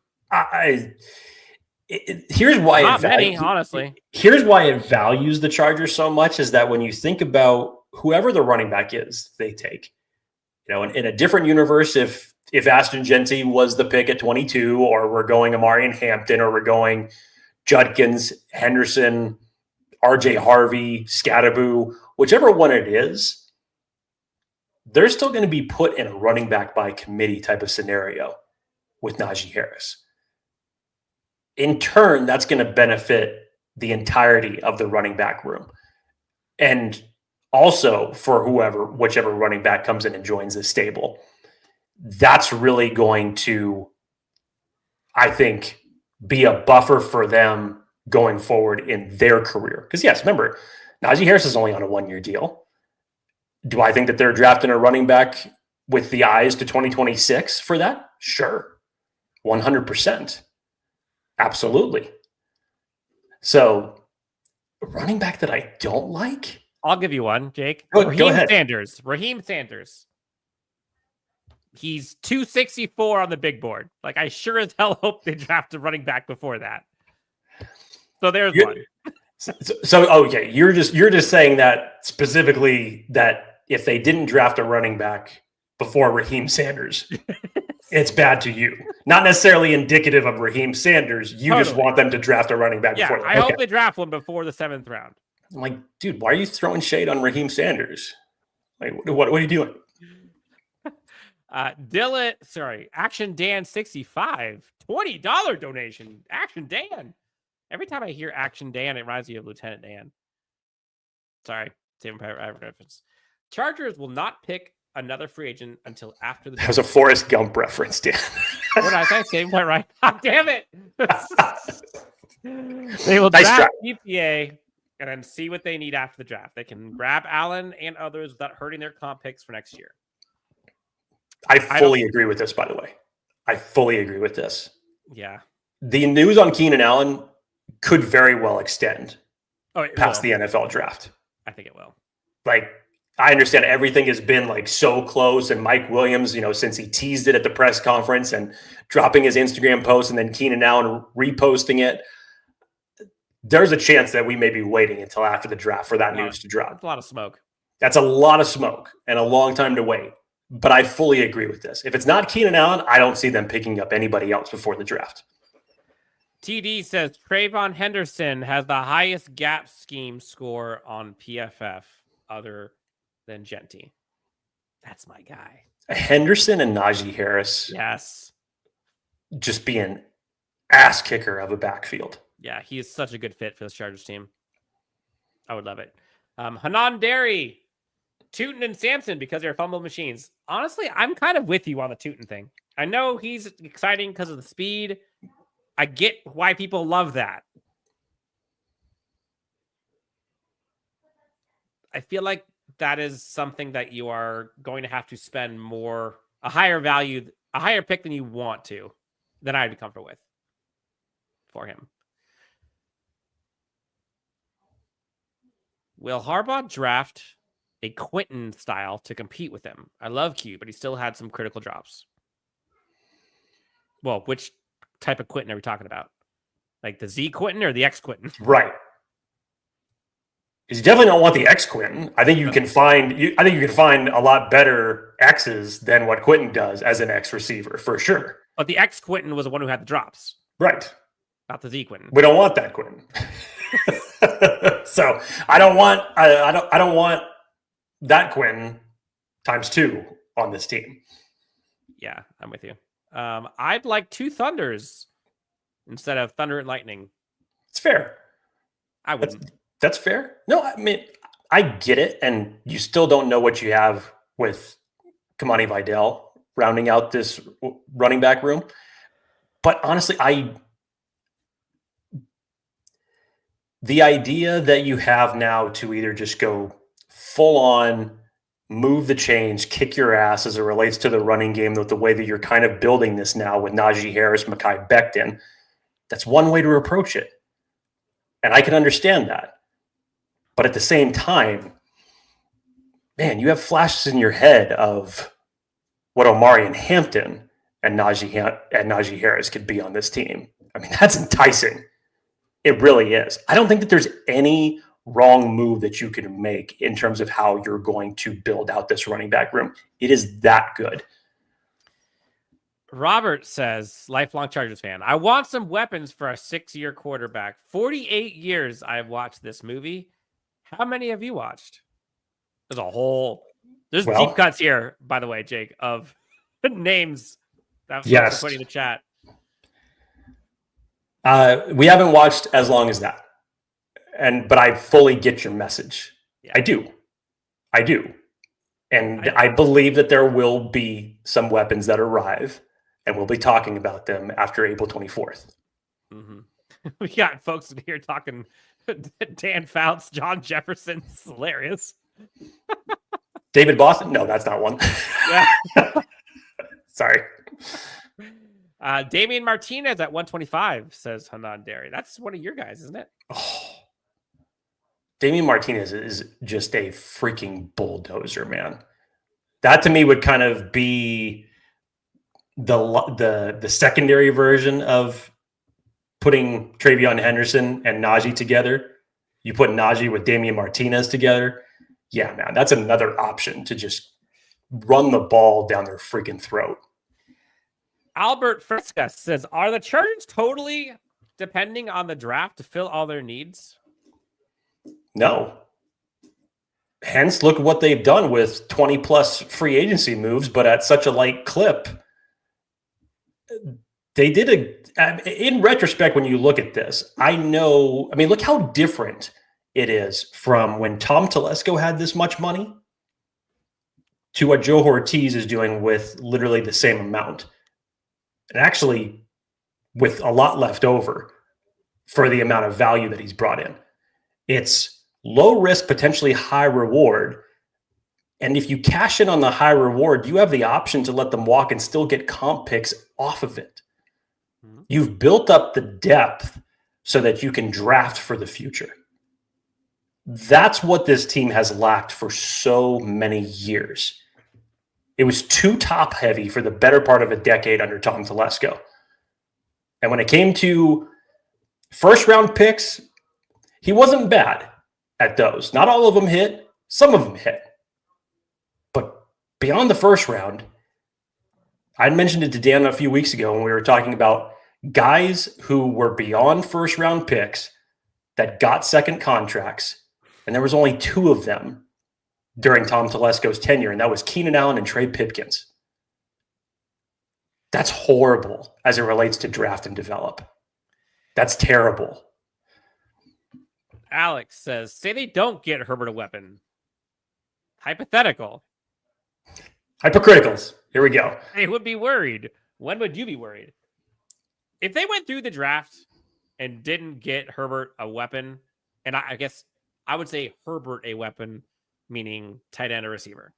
Here's why Not many, honestly. Here's why it values the Chargers so much is that when you think about whoever the running back is, they take. In a different universe, if Ashton Jeanty was the pick at 22, or we're going Amari and Hampton, or we're going Judkins, Henderson, RJ Harvey, Scattaboo, whichever one it is, they're still going to be put in a running back by committee type of scenario with Najee Harris. In turn, that's going to benefit the entirety of the running back room. And also for whichever running back comes in and joins the stable, that's really going to, I think, be a buffer for them going forward in their career. Because yes, remember, Najee Harris is only on a 1-year deal. Do I think that they're drafting a running back with the eyes to 2026 for that? Sure. 100%. Absolutely. So, a running back that I don't like? I'll give you one, Jake. Go ahead. Raheem Sanders. He's 264 on the big board. Like, I sure as hell hope they draft a running back before that. So there's one. Okay, you're just saying that specifically, that if they didn't draft a running back before Raheem Sanders, it's bad to you. Not necessarily indicative of Raheem Sanders. You just want them to draft a running back before that. I hope they draft one before the 7th round. I'm like, dude, why are you throwing shade on Raheem Sanders? Like, what are you doing? Action Dan 65, $20 donation. Action Dan. Every time I hear Action Dan, it reminds me of Lieutenant Dan. Sorry, Saving Private reference. Chargers will not pick another free agent until after the. That was a Forrest Gump reference, Dan. What did I say? Saving Private Ryan. Oh, damn it! They will draft EPA and then see what they need after the draft. They can grab Allen and others without hurting their comp picks for next year. I fully agree with this, by the way. I fully agree with this. Yeah. The news on Keenan Allen could very well extend past the NFL draft. I think it will. Like, I understand everything has been like so close, and Mike Williams, since he teased it at the press conference and dropping his Instagram post, and then Keenan Allen reposting it, there's a chance that we may be waiting until after the draft for that news to drop. That's a lot of smoke. That's a lot of smoke and a long time to wait. But I fully agree with this. If it's not Keenan Allen, I don't see them picking up anybody else before the draft. TD says Trayvon Henderson has the highest gap scheme score on PFF other than Jeanty. That's my guy. Henderson and Najee Harris. Yes. Just be an ass kicker of a backfield. Yeah, he is such a good fit for this Chargers team. I would love it. Hanan Derry, Tootin and Sampson because they're fumble machines. Honestly, I'm kind of with you on the Tootin thing. I know he's exciting because of the speed. I get why people love that. I feel like that is something that you are going to have to spend a higher pick than you want to, than I'd be comfortable with for him. Will Harbaugh draft a Quentin style to compete with him? I love Q, but he still had some critical drops. Well, which type of Quentin are we talking about? Like the Z Quentin or the X Quentin? Right. Because you definitely don't want the X Quentin. I think you can find a lot better X's than what Quentin does as an X receiver, for sure. But the X Quentin was the one who had the drops. Right. Not the Z Quentin. We don't want that Quentin. So I don't want that Quentin times 2 on this team. Yeah, I'm with you. I'd like 2 Thunders instead of Thunder and Lightning. It's fair. I wouldn't. That's fair. No, I mean, I get it. And you still don't know what you have with Kamani Vidal rounding out this running back room. But honestly, the idea that you have now to either just go full on, move the change, kick your ass as it relates to the running game, with the way that you're kind of building this now with Najee Harris, Mekhi Becton, that's one way to approach it. And I can understand that. But at the same time, man, you have flashes in your head of what Omari and Hampton and Najee Harris could be on this team. I mean, that's enticing. It really is. I don't think that there's any wrong move that you can make in terms of how you're going to build out this running back room. It is that good. Robert says, lifelong Chargers fan, I want some weapons for a 6-year quarterback. 48 years I've watched this movie. How many have you watched? There's deep cuts here, by the way, Jake, of names that folks are putting in the chat. We haven't watched as long as that. But I fully get your message. Yeah. I do. And I believe that there will be some weapons that arrive, and we'll be talking about them after April 24th. Mm-hmm. We got folks in here talking Dan Fouts, John Jefferson. It's hilarious. David Boston? No, that's not one. Yeah. Sorry. Damian Martinez at 125, says Hanan Derry. That's one of your guys, isn't it? Oh. Damian Martinez is just a freaking bulldozer, man. That to me would kind of be the secondary version of putting Travion Henderson and Najee together. You put Najee with Damian Martinez together. Yeah, man, that's another option to just run the ball down their freaking throat. Albert Fresca says, are the Chargers totally depending on the draft to fill all their needs? No. Hence, look at what they've done with 20-plus free agency moves, but at such a light clip. They did in retrospect, when you look at this, look how different it is from when Tom Telesco had this much money to what Joe Hortiz is doing with literally the same amount. And actually with a lot left over for the amount of value that he's brought in. It's low risk, potentially high reward. And if you cash in on the high reward, you have the option to let them walk and still get comp picks off of it. Mm-hmm. You've built up the depth so that you can draft for the future. That's what this team has lacked for so many years. It was too top heavy for the better part of a decade under Tom Telesco. And when it came to first round picks, he wasn't bad at those. Not all of them hit. Some of them hit. But beyond the first round, I mentioned it to Dan a few weeks ago when we were talking about guys who were beyond first round picks that got second contracts. And there was only 2 of them during Tom Telesco's tenure, and that was Keenan Allen and Trey Pipkins. That's horrible as it relates to draft and develop. That's terrible. Alex says, say they don't get Herbert a weapon. Hypothetical. Hypocriticals. Here we go. They would be worried. When would you be worried? If they went through the draft and didn't get Herbert a weapon, and I guess I would say Herbert a weapon, meaning tight end or receiver.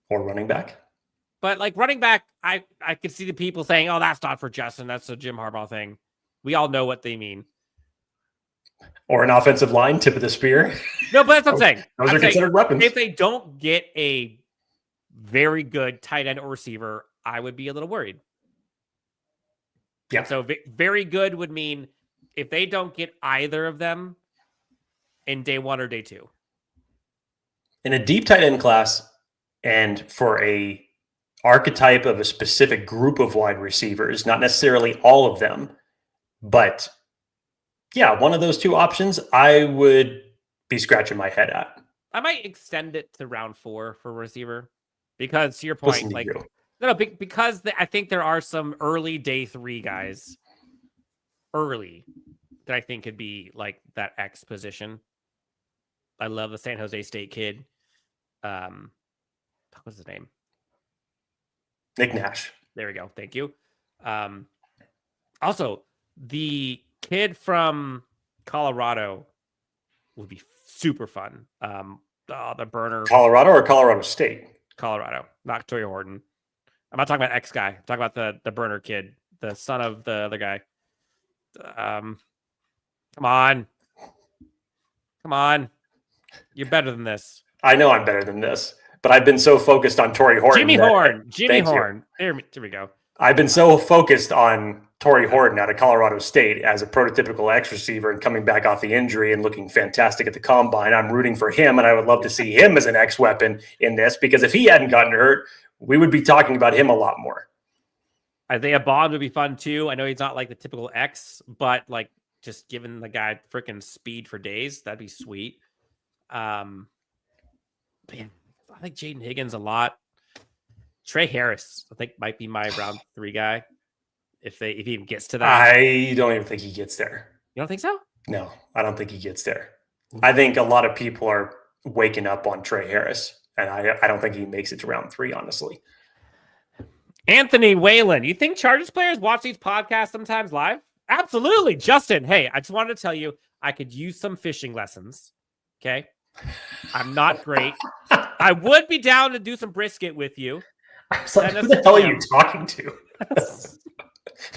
Or running back. But like running back, I could see the people saying, oh, that's not for Justin. That's a Jim Harbaugh thing. We all know what they mean. Or an offensive line, tip of the spear. No, but that's what I'm saying. Those are considered weapons. If they don't get a very good tight end or receiver, I would be a little worried. Yeah. So very good would mean if they don't get either of them in day 1 or day 2. In a deep tight end class, and for a archetype of a specific group of wide receivers, not necessarily all of them, but yeah, one of those 2 options, I would be scratching my head at. I might extend it to round 4 for receiver because to your point, because I think there are some early day 3 guys that I think could be like that X position. I love the San Jose State kid. What's his name? Nick Nash. There we go. Thank you. Also, the kid from Colorado would be super fun. The burner. Colorado or Colorado State? Colorado, not Toya Horton. I'm not talking about X guy. I'm talking about the burner kid, the son of the other guy. Come on. You're better than this. I know I'm better than this, but I've been so focused on Torrey Horton. Jimmy Horn. There we go. I've been so focused on Torrey Horton out of Colorado State as a prototypical X receiver and coming back off the injury and looking fantastic at the combine. I'm rooting for him, and I would love to see him as an X weapon in this, because if he hadn't gotten hurt, we would be talking about him a lot more. Isaiah Bond would be fun too. I know he's not like the typical X, but like just giving the guy freaking speed for days, that'd be sweet. Man, I like Jaden Higgins a lot. Trey Harris, I think, might be my round 3 guy if he even gets to that. I don't even think he gets there. You don't think so? No, I don't think he gets there. I think a lot of people are waking up on Trey Harris, and I don't think he makes it to round 3, honestly. Anthony Whalen, you think Chargers players watch these podcasts sometimes live? Absolutely. Justin, hey, I just wanted to tell you I could use some fishing lessons. Okay. I'm not great. I would be down to do some brisket with you. I was like, who the hell are you talking to?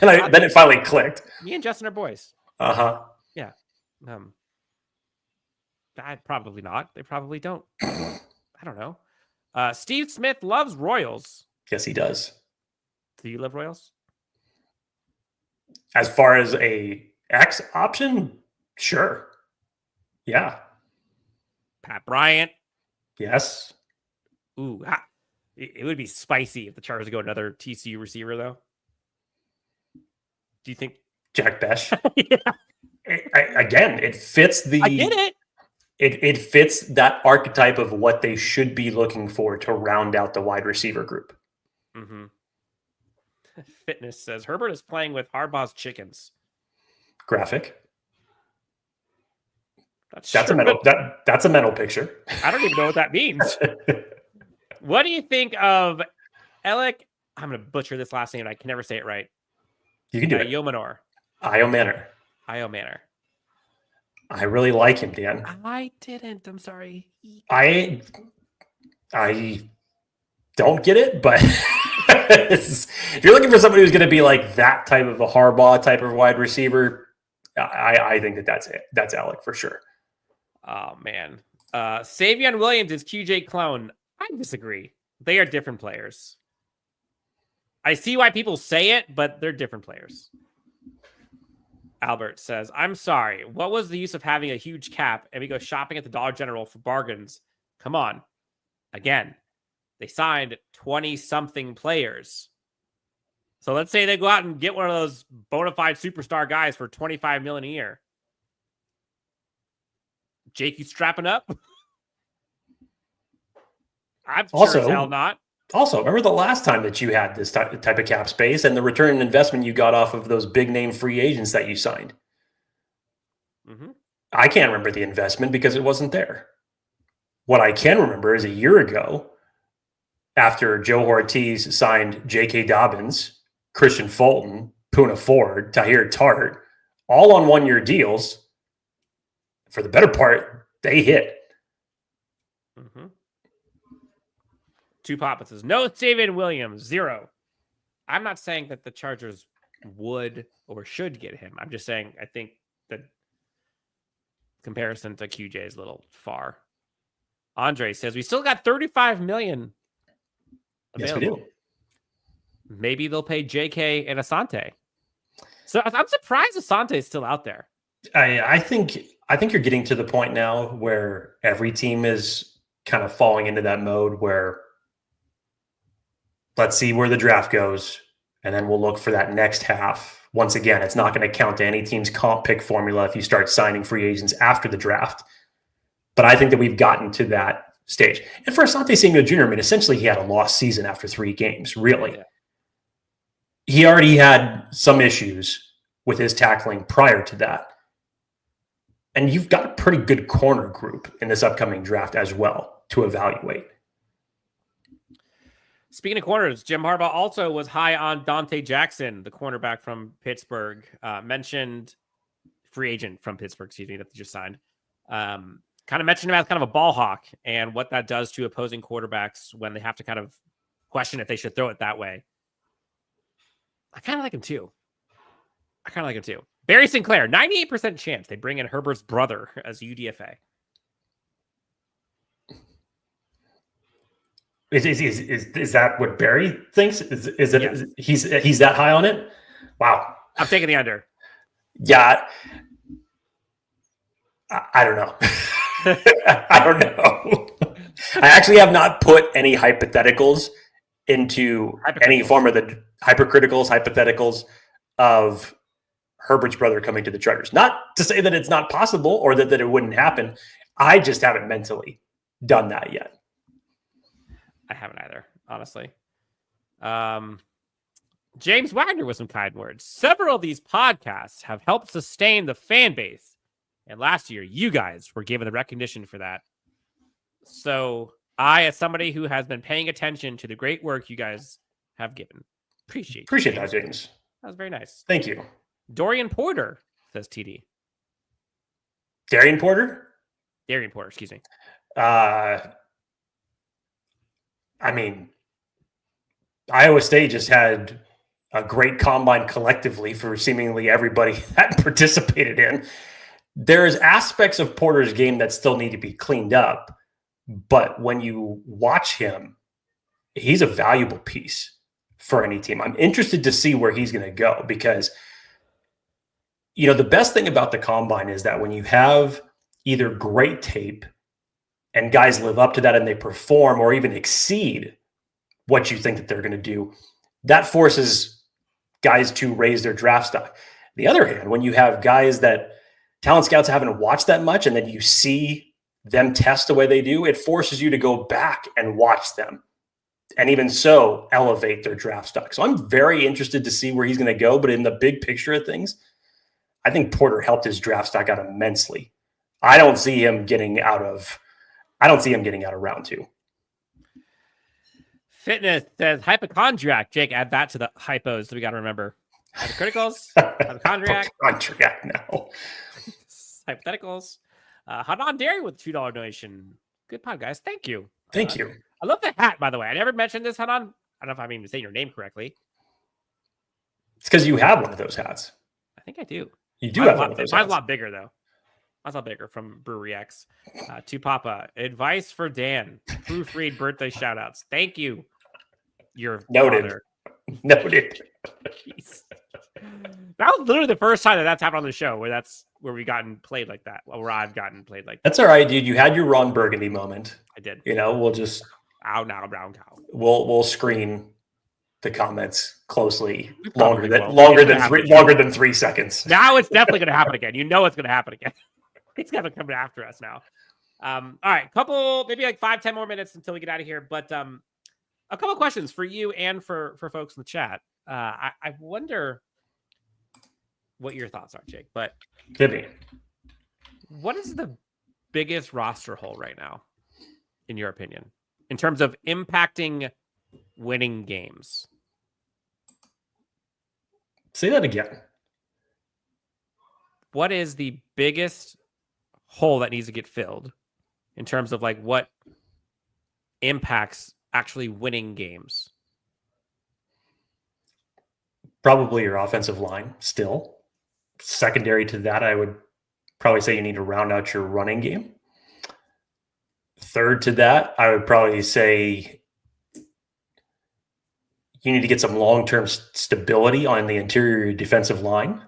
Then it finally clicked. Me and Justin are boys. Uh-huh. Yeah. Probably not. They probably don't. I don't know. Steve Smith loves Royals. Yes, he does. Do you love Royals? As far as a X option, sure. Yeah. Pat Bryant. Yes. Ooh, it would be spicy if the Chargers go another TCU receiver, though. Do you think Jack Besh? Yeah. Again, it fits the. I get it. It fits that archetype of what they should be looking for to round out the wide receiver group. Mm-hmm. Fitness says Herbert is playing with Harbaugh's chickens. Graphic. That's true. a mental picture. I don't even know what that means. What do you think of Alec? I'm going to butcher this last name. I can never say it right. You can do it. Yomanor. Io Manor. I really like him, Dan. I didn't. I'm sorry. I don't get it, but if you're looking for somebody who's going to be like that type of a Harbaugh type of wide receiver, I think that's it. That's Alec for sure. Oh, man. Savion Williams is QJ clone. I disagree. They are different players. I see why people say it, but they're different players. Albert says, I'm sorry. What was the use of having a huge cap and we go shopping at the Dollar General for bargains? Come on. Again, they signed 20-something players. So let's say they go out and get one of those bona fide superstar guys for $25 million a year. Jake, you strapping up? I'm sure as hell not. Also, remember the last time that you had this type of cap space and the return on investment you got off of those big name free agents that you signed? Mm-hmm. I can't remember the investment because it wasn't there. What I can remember is a year ago, after Joe Hortiz signed J.K. Dobbins, Christian Fulton, Poona Ford, Tahir Tart, all on one-year deals. For the better part, they hit. Mm-hmm. Two Papa says, no David Williams, 0. I'm not saying that the Chargers would or should get him. I'm just saying I think the comparison to QJ is a little far. Andre says, we still got $35 million available. Yes, we do. Maybe they'll pay JK and Asante. So I'm surprised Asante is still out there. I think you're getting to the point now where every team is kind of falling into that mode where let's see where the draft goes, and then we'll look for that next half. Once again, it's not going to count to any team's comp pick formula if you start signing free agents after the draft. But I think that we've gotten to that stage. And for Asante Samuel Jr., I mean, essentially he had a lost season after 3 games, really. Yeah. He already had some issues with his tackling prior to that. And you've got a pretty good corner group in this upcoming draft as well to evaluate. Speaking of corners, Jim Harbaugh also was high on Dante Jackson, the cornerback from Pittsburgh. Mentioned free agent from Pittsburgh, that they just signed. Kind of mentioned him as kind of a ball hawk and what that does to opposing quarterbacks when they have to kind of question if they should throw it that way. I kind of like him too. Barry Sinclair, 98% chance they bring in Herbert's brother as UDFA. Is that what Barry thinks? Is it Yes. he's that high on it? Wow. I'm taking the under. Yeah. I don't know. I don't know. I actually have not put any hypotheticals into any form of the hypotheticals of Herbert's brother coming to the Chargers. Not to say that it's not possible or that it wouldn't happen. I just haven't mentally done that yet. I haven't either, honestly. James Wagner with some kind words. Several of these podcasts have helped sustain the fan base. And last year, you guys were given the recognition for that. So I, as somebody who has been paying attention to the great work you guys have given, appreciate that, James. That was very nice. Thank you. Dorian Porter, says TD. Darian Porter, excuse me. I mean, Iowa State just had a great combine collectively for seemingly everybody that participated in. There's aspects of Porter's game that still need to be cleaned up, but when you watch him, he's a valuable piece for any team. I'm interested to see where he's going to go because, the best thing about the combine is that when you have either great tape and guys live up to that and they perform or even exceed what you think that they're going to do, that forces guys to raise their draft stock. On the other hand, when you have guys that talent scouts haven't watched that much and then you see them test the way they do, it forces you to go back and watch them. And even so, elevate their draft stock. So I'm very interested to see where he's going to go. But in the big picture of things, I think Porter helped his draft stock out immensely. I don't see him getting out of round 2. Fitness says hypochondriac. Jake, add that to the hypos that we got to remember. Hypocriticals, hypochondriac. Hypochondriac now. Hypotheticals. Hanan Dairy with $2 donation. Good pod, guys. Thank you. Thank you. I love the hat, by the way. I never mentioned this, Hanan. I don't know if I'm even saying your name correctly. It's because you have one of those hats. I think I do. You do have one of those hats. Mine's a lot bigger, though. Mine's a lot bigger from Brewery X. To Papa. Advice for Dan. Proofread birthday shout-outs. Thank you. Your Noted. Father. Noted. Jeez. That was literally the first time that's happened on the show where we gotten played like that. Where I've gotten played like that. That's all right, dude. You had your Ron Burgundy moment. I did. We'll just now brown cow. We'll screen the comments closely longer than 3 seconds. Now it's definitely going to happen again. It's going to happen again. It's going to come after us now. All right, maybe like 5-10 more minutes until we get out of here. But a couple questions for you and for folks in the chat. I wonder what your thoughts are, Jake. But Give me. What is the biggest roster hole right now, in your opinion, in terms of impacting winning games? Say that again. What is the biggest hole that needs to get filled in terms of like what impacts actually winning games? Probably your offensive line still. Secondary to that, I would probably say you need to round out your running game. Third to that, I would probably say you need to get some long-term stability on the interior defensive line.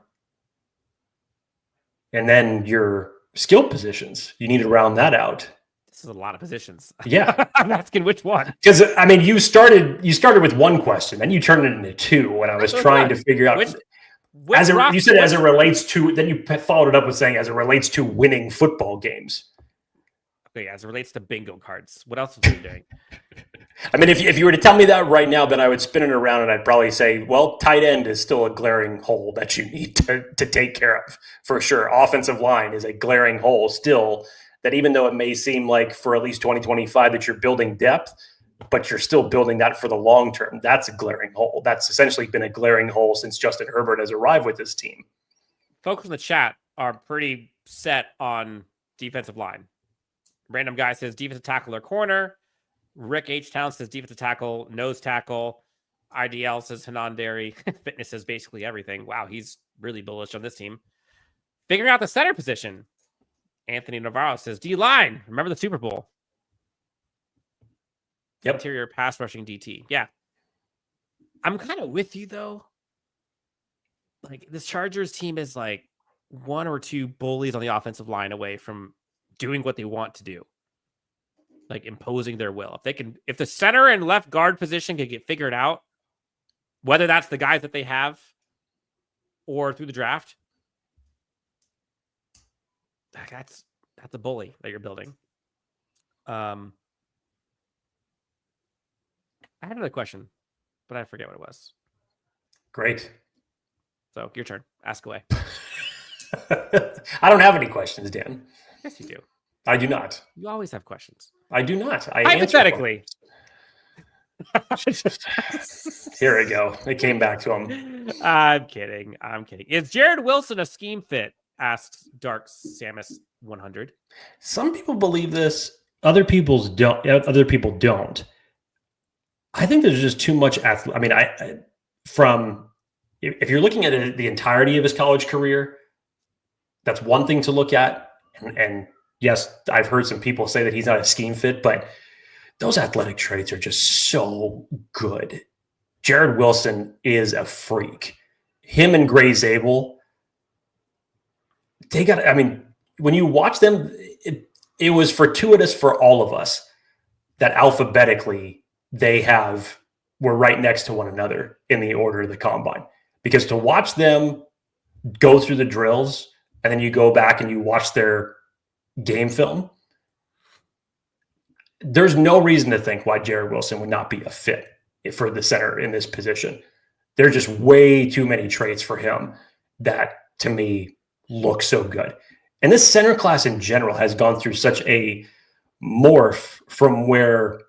And then your skill positions, you need to round that out. This is a lot of positions. Yeah. I'm asking which one. Because, I mean, you started with one question, then you turned it into 2 when I was trying to figure out. You said as it relates to, then you followed it up with saying as it relates to winning football games. Okay, as it relates to bingo cards, what else are you doing? I mean, if you were to tell me that right now, then I would spin it around and I'd probably say, well, tight end is still a glaring hole that you need to take care of for sure. Offensive line is a glaring hole still that even though it may seem like for at least 2025 that you're building depth, but you're still building that for the long term. That's a glaring hole. That's essentially been a glaring hole since Justin Herbert has arrived with his team. Folks in the chat are pretty set on defensive line. Random guy says defensive tackle or corner. Rick H. Town says defensive tackle, nose tackle. IDL says Hanan Dairy. Fitness says basically everything. Wow, he's really bullish on this team. Figuring out the center position. Anthony Navarro says D-line. Remember the Super Bowl. Yep. Interior pass rushing DT. Yeah. I'm kind of with you though. Like this Chargers team is like one or two bullies on the offensive line away from doing what they want to do. Like imposing their will. If the center and left guard position can get figured out, whether that's the guys that they have or through the draft, that's a bully that you're building. I had another question, but I forget what it was. Great. So your turn. Ask away. I don't have any questions, Dan. Yes, you do. I do not. You always have questions. I do not. Hypothetically. Here we go. It came back to him. I'm kidding. Is Jared Wilson a scheme fit? Asks Dark Samus 100. Some people believe this. Other people don't. I think there's just too much athlete. I mean, if you're looking at the entirety of his college career, that's one thing to look at. And yes, I've heard some people say that he's not a scheme fit, but those athletic traits are just so good. Jared Wilson is a freak. Him and Gray Zabel, when you watch them, it was fortuitous for all of us that alphabetically were right next to one another in the order of the combine. Because to watch them go through the drills and then you go back and you watch their game film, there's no reason to think why Jared Wilson would not be a fit for the center in this position. There's just way too many traits for him that, to me, look so good. And this center class in general has gone through such a morph from where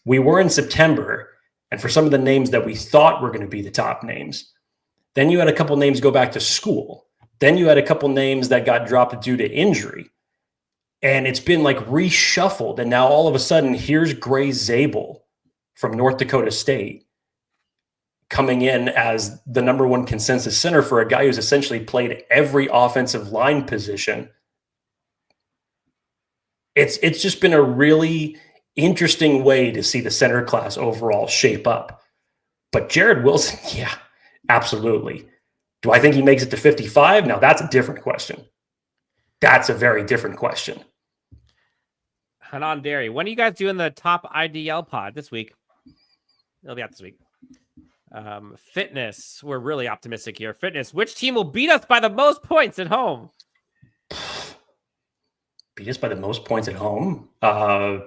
we were in September, and for some of the names that we thought were going to be the top names. Then you had a couple names go back to school. Then you had a couple names that got dropped due to injury. And it's been like reshuffled. And now all of a sudden, here's Gray Zabel from North Dakota State coming in as the number one consensus center for a guy who's essentially played every offensive line position. It's just been a really interesting way to see the center class overall shape up. But Jared Wilson, yeah, absolutely. Do I think he makes it to 55? Now, that's a different question. That's a very different question. Hanan Derry, when are you guys doing the top IDL pod this week? It'll be out this week. Fitness, we're really optimistic here. Fitness, which team will beat us by the most points at home? Beat us by the most points at home? I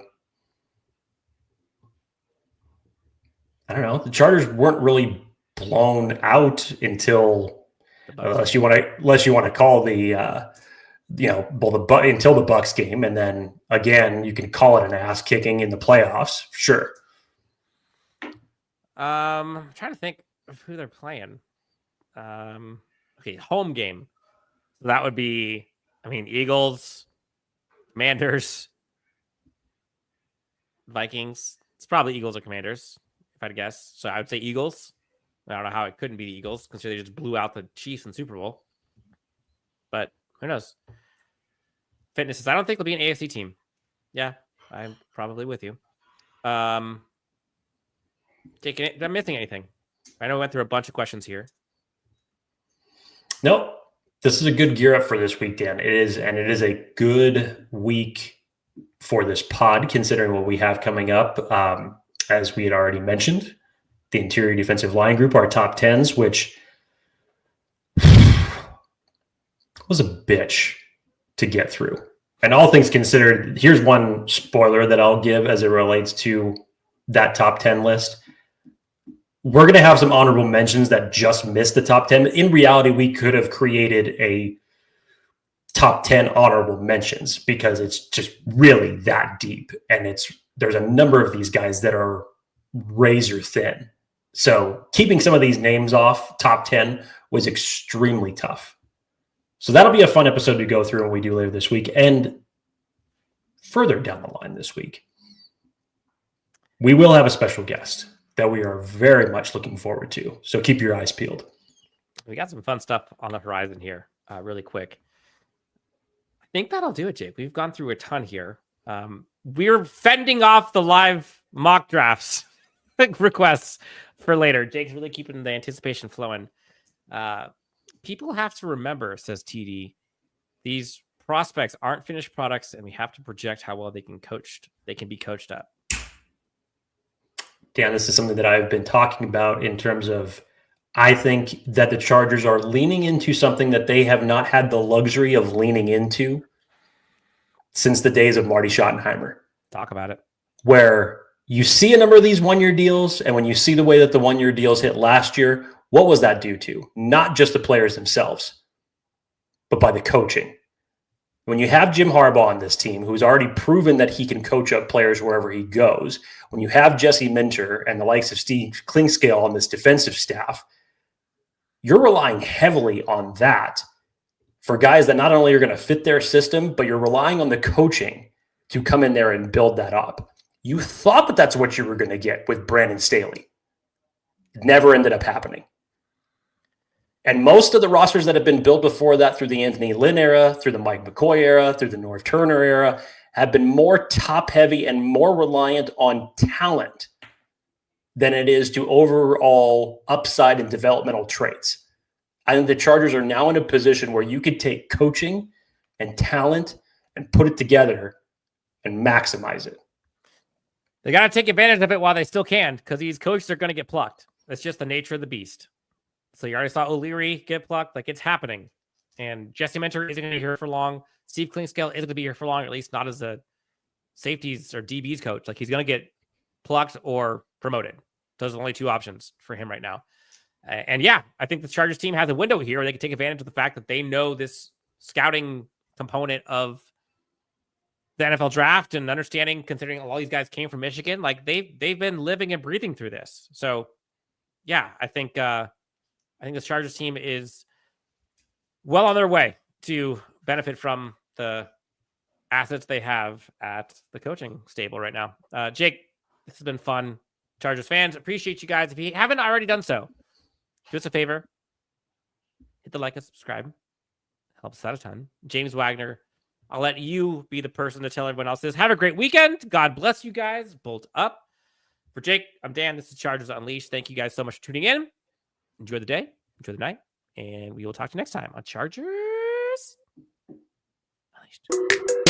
don't know. The Chargers weren't really blown out until, unless you want to call the until the Bucs game, and then again you can call it an ass kicking in the playoffs. Sure. I'm trying to think of who they're playing. Okay, home game. So that would be, Eagles, Commanders, Vikings. It's probably Eagles or Commanders, if I'd guess. So I would say Eagles. I don't know how it couldn't be the Eagles, considering they just blew out the Chiefs in Super Bowl. But who knows? Fitness is, I don't think it'll be an AFC team. Yeah, I'm probably with you. Am I missing anything? I know we went through a bunch of questions here. Nope. This is a good gear up for this week, Dan. It is a good week for this pod, considering what we have coming up. As we had already mentioned, the interior defensive line group, our top 10s, which was a bitch to get through. And all things considered, here's one spoiler that I'll give as it relates to that top 10 list. We're going to have some honorable mentions that just missed the top 10. In reality, we could have created a top 10 honorable mentions because it's just really that deep. And there's a number of these guys that are razor thin. So keeping some of these names off top 10 was extremely tough. So that'll be a fun episode to go through when we do later this week. And further down the line this week, we will have a special guest that we are very much looking forward to. So keep your eyes peeled. We got some fun stuff on the horizon here really quick. I think that'll do it, Jake. We've gone through a ton here. we're fending off the live mock drafts requests for later. Jake's really keeping the anticipation flowing. People have to remember, says TD, these prospects aren't finished products, and we have to project how well they can be coached up. Dan, this is something that I've been talking about in terms of, I think that the Chargers are leaning into something that they have not had the luxury of leaning into since the days of Marty Schottenheimer. Talk about it. Where you see a number of these one-year deals, and when you see the way that the one-year deals hit last year, what was that due to? Not just the players themselves, but by the coaching. When you have Jim Harbaugh on this team, who's already proven that he can coach up players wherever he goes, when you have Jesse Minter and the likes of Steve Clinkscale on this defensive staff, you're relying heavily on that for guys that not only are going to fit their system, but you're relying on the coaching to come in there and build that up. You thought that that's what you were going to get with Brandon Staley. It never ended up happening. And most of the rosters that have been built before that, through the Anthony Lynn era, through the Mike McCoy era, through the Norv Turner era, have been more top-heavy and more reliant on talent than it is to overall upside and developmental traits. I think the Chargers are now in a position where you could take coaching and talent and put it together and maximize it. They got to take advantage of it while they still can, because these coaches are going to get plucked. That's just the nature of the beast. So you already saw Oleary get plucked. Like, it's happening. And Jesse Minter isn't going to be here for long. Steve Clinkscale isn't going to be here for long, at least not as a safeties or DBs coach. Like, he's going to get plucked or promoted. Those are the only two options for him right now. And yeah, I think the Chargers team has a window here where they can take advantage of the fact that they know this scouting component of the NFL draft and understanding, considering all these guys came from Michigan. Like, they've been living and breathing through this. So yeah, I think the Chargers team is well on their way to benefit from the assets they have at the coaching stable right now. Jake, this has been fun. Chargers fans, appreciate you guys. If you haven't already done so, do us a favor. Hit the like and subscribe. Helps us out a ton. James Wagner, I'll let you be the person to tell everyone else this. Have a great weekend. God bless you guys. Bolt up. For Jake, I'm Dan. This is Chargers Unleashed. Thank you guys so much for tuning in. Enjoy the day. Enjoy the night. And we will talk to you next time on Chargers Unleashed.